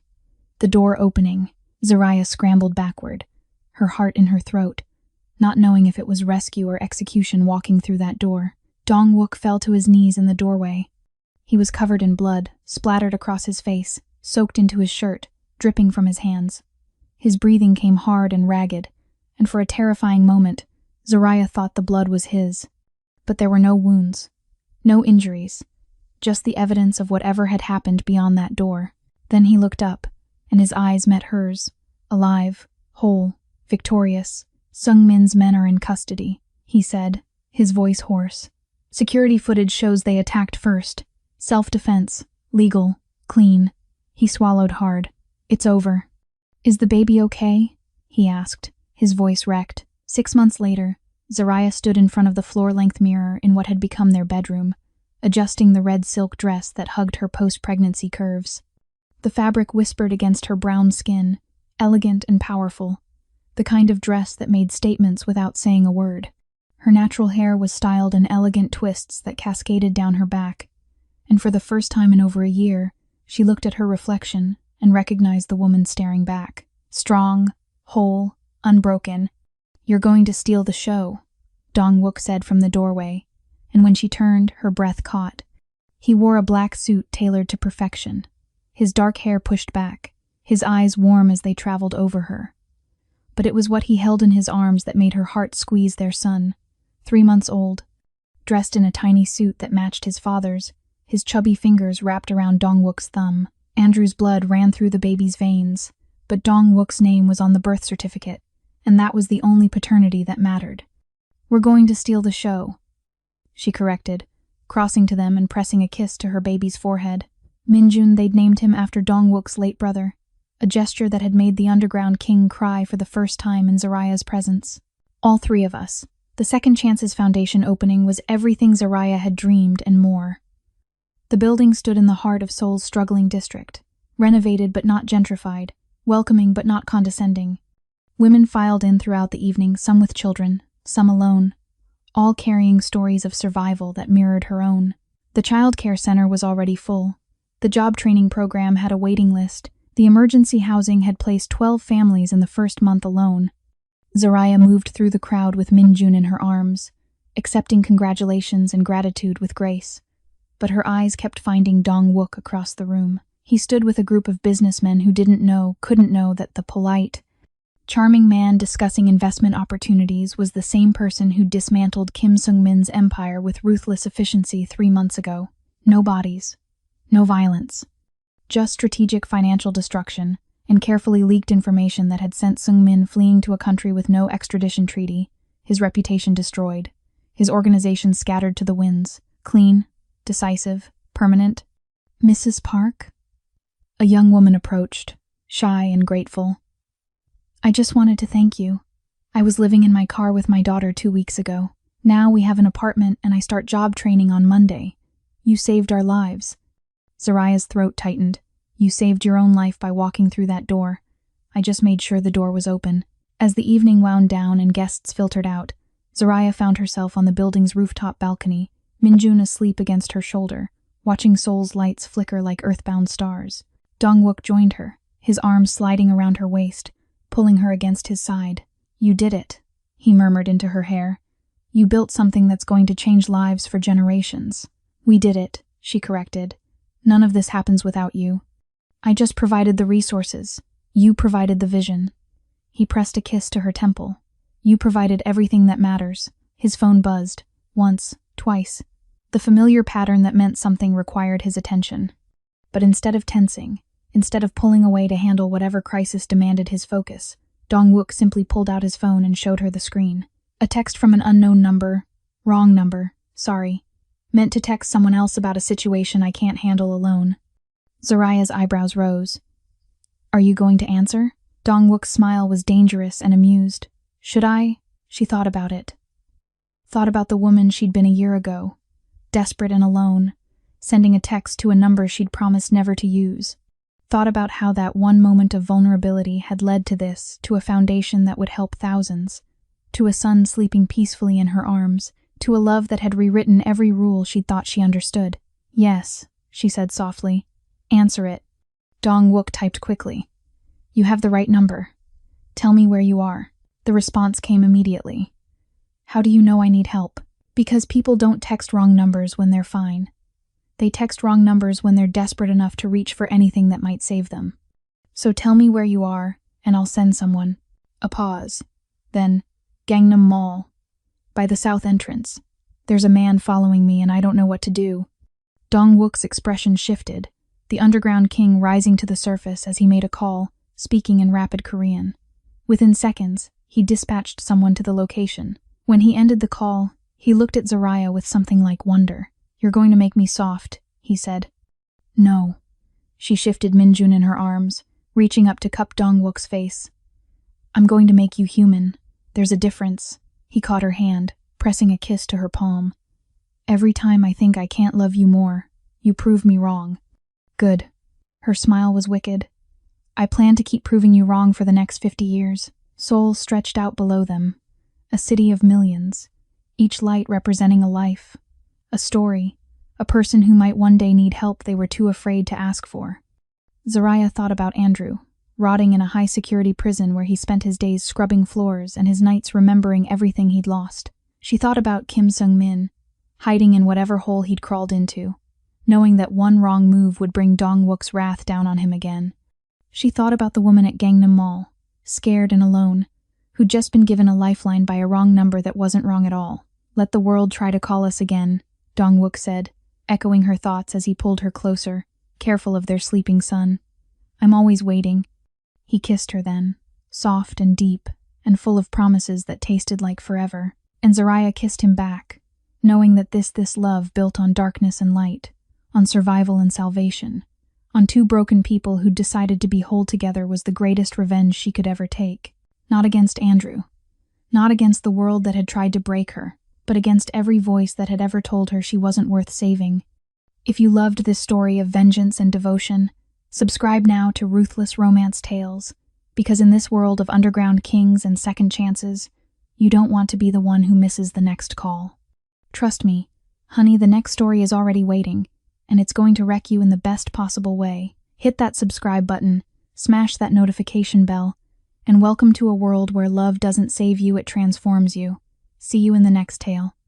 The door opening. Zariah scrambled backward, her heart in her throat, not knowing if it was rescue or execution walking through that door. Dong-wook fell to his knees in the doorway. He was covered in blood, splattered across his face, soaked into his shirt, dripping from his hands. His breathing came hard and ragged, and for a terrifying moment, Zariah thought the blood was his. But there were no wounds, no injuries, just the evidence of whatever had happened beyond that door. Then he looked up, and his eyes met hers, alive, whole, victorious. "Sung-min's men are in custody," he said, his voice hoarse. "Security footage shows they attacked first. Self-defense, legal, clean." He swallowed hard. "It's over." "Is the baby okay?" he asked, his voice wrecked. 6 months later, Zariah stood in front of the floor-length mirror in what had become their bedroom, adjusting the red silk dress that hugged her post-pregnancy curves. The fabric whispered against her brown skin, elegant and powerful, the kind of dress that made statements without saying a word. Her natural hair was styled in elegant twists that cascaded down her back, and for the first time in over a year, she looked at her reflection and recognized the woman staring back. Strong, whole, unbroken. "You're going to steal the show," Dong-wook said from the doorway, and when she turned, her breath caught. He wore a black suit tailored to perfection, his dark hair pushed back, his eyes warm as they traveled over her. But it was what he held in his arms that made her heart squeeze. Their son, 3 months old, dressed in a tiny suit that matched his father's, his chubby fingers wrapped around Dong-wook's thumb. Andrew's blood ran through the baby's veins, but Dong-wook's name was on the birth certificate, and that was the only paternity that mattered. "We're going to steal the show," she corrected, crossing to them and pressing a kiss to her baby's forehead. Minjun, they'd named him after Dong-wook's late brother, a gesture that had made the underground king cry for the first time in Zariah's presence. "All 3 of us." The Second Chances Foundation opening was everything Zariah had dreamed and more. The building stood in the heart of Seoul's struggling district, renovated but not gentrified, welcoming but not condescending. Women filed in throughout the evening, some with children, some alone, all carrying stories of survival that mirrored her own. The child care center was already full. The job training program had a waiting list. The emergency housing had placed 12 families in the first month alone. Zariah moved through the crowd with Minjun in her arms, accepting congratulations and gratitude with grace. But her eyes kept finding Dong-wook across the room. He stood with a group of businessmen who couldn't know that the polite, charming man discussing investment opportunities was the same person who dismantled Kim Sung-min's empire with ruthless efficiency 3 months ago. No bodies, no violence, just strategic financial destruction and carefully leaked information that had sent Sung-min fleeing to a country with no extradition treaty, his reputation destroyed, his organization scattered to the winds, clean, decisive, permanent. "Mrs. Park?" A young woman approached, shy and grateful. "I just wanted to thank you. I was living in my car with my daughter 2 weeks ago. Now we have an apartment and I start job training on Monday. You saved our lives." Zariah's throat tightened. "You saved your own life by walking through that door. I just made sure the door was open." As the evening wound down and guests filtered out, Zariah found herself on the building's rooftop balcony, Minjun asleep against her shoulder, watching Seoul's lights flicker like earthbound stars. Dong-wook joined her, his arms sliding around her waist, pulling her against his side. "You did it," he murmured into her hair. "You built something that's going to change lives for generations." "We did it," she corrected. "None of this happens without you. I just provided the resources. You provided the vision." He pressed a kiss to her temple. "You provided everything that matters." His phone buzzed. Once, twice. The familiar pattern that meant something required his attention. But instead of tensing, instead of pulling away to handle whatever crisis demanded his focus, Dong-wook simply pulled out his phone and showed her the screen. A text from an unknown number, wrong number, Sorry. Meant to text someone else about a situation I can't handle alone. Zaraya's eyebrows rose. Are you going to answer? Dongwook's smile was dangerous and amused. Should I? She thought about it. Thought about the woman she'd been a year ago, desperate and alone, sending a text to a number she'd promised never to use. Thought about how that one moment of vulnerability had led to this, to a foundation that would help thousands, to a son sleeping peacefully in her arms, to a love that had rewritten every rule she'd thought she understood. Yes, she said softly. Answer it. Dongwook typed quickly. You have the right number. Tell me where you are. The response came immediately. How do you know I need help? Because people don't text wrong numbers when they're fine. They text wrong numbers when they're desperate enough to reach for anything that might save them. So tell me where you are, and I'll send someone. A pause. Then, Gangnam Mall. By the south entrance. There's a man following me and I don't know what to do. Dongwook's expression shifted, the underground king rising to the surface as he made a call, speaking in rapid Korean. Within seconds, he dispatched someone to the location. When he ended the call, he looked at Zaraya with something like wonder. You're going to make me soft, he said. No. She shifted Minjun in her arms, reaching up to cup Dongwook's face. I'm going to make you human. There's a difference. He caught her hand, pressing a kiss to her palm. Every time I think I can't love you more, you prove me wrong. Good. Her smile was wicked. I plan to keep proving you wrong for the next 50 years. Seoul stretched out below them. A city of millions, each light representing a life, a story, a person who might one day need help they were too afraid to ask for. Zaraya thought about Andrew, rotting in a high-security prison where he spent his days scrubbing floors and his nights remembering everything he'd lost. She thought about Kim Sung-min, hiding in whatever hole he'd crawled into, knowing that one wrong move would bring Dongwook's wrath down on him again. She thought about the woman at Gangnam Mall, scared and alone, who'd just been given a lifeline by a wrong number that wasn't wrong at all. Let the world try to call us again, Dongwook said, echoing her thoughts as he pulled her closer, careful of their sleeping son. I'm always waiting. He kissed her then, soft and deep, and full of promises that tasted like forever. And Zaraya kissed him back, knowing that this love built on darkness and light, on survival and salvation, on two broken people who'd decided to be whole together was the greatest revenge she could ever take. Not against Andrew, not against the world that had tried to break her, but against every voice that had ever told her she wasn't worth saving. If you loved this story of vengeance and devotion, subscribe now to Ruthless Romance Tales, because in this world of underground kings and second chances, you don't want to be the one who misses the next call. Trust me, honey, the next story is already waiting, and it's going to wreck you in the best possible way. Hit that subscribe button, smash that notification bell, and welcome to a world where love doesn't save you, it transforms you. See you in the next tale.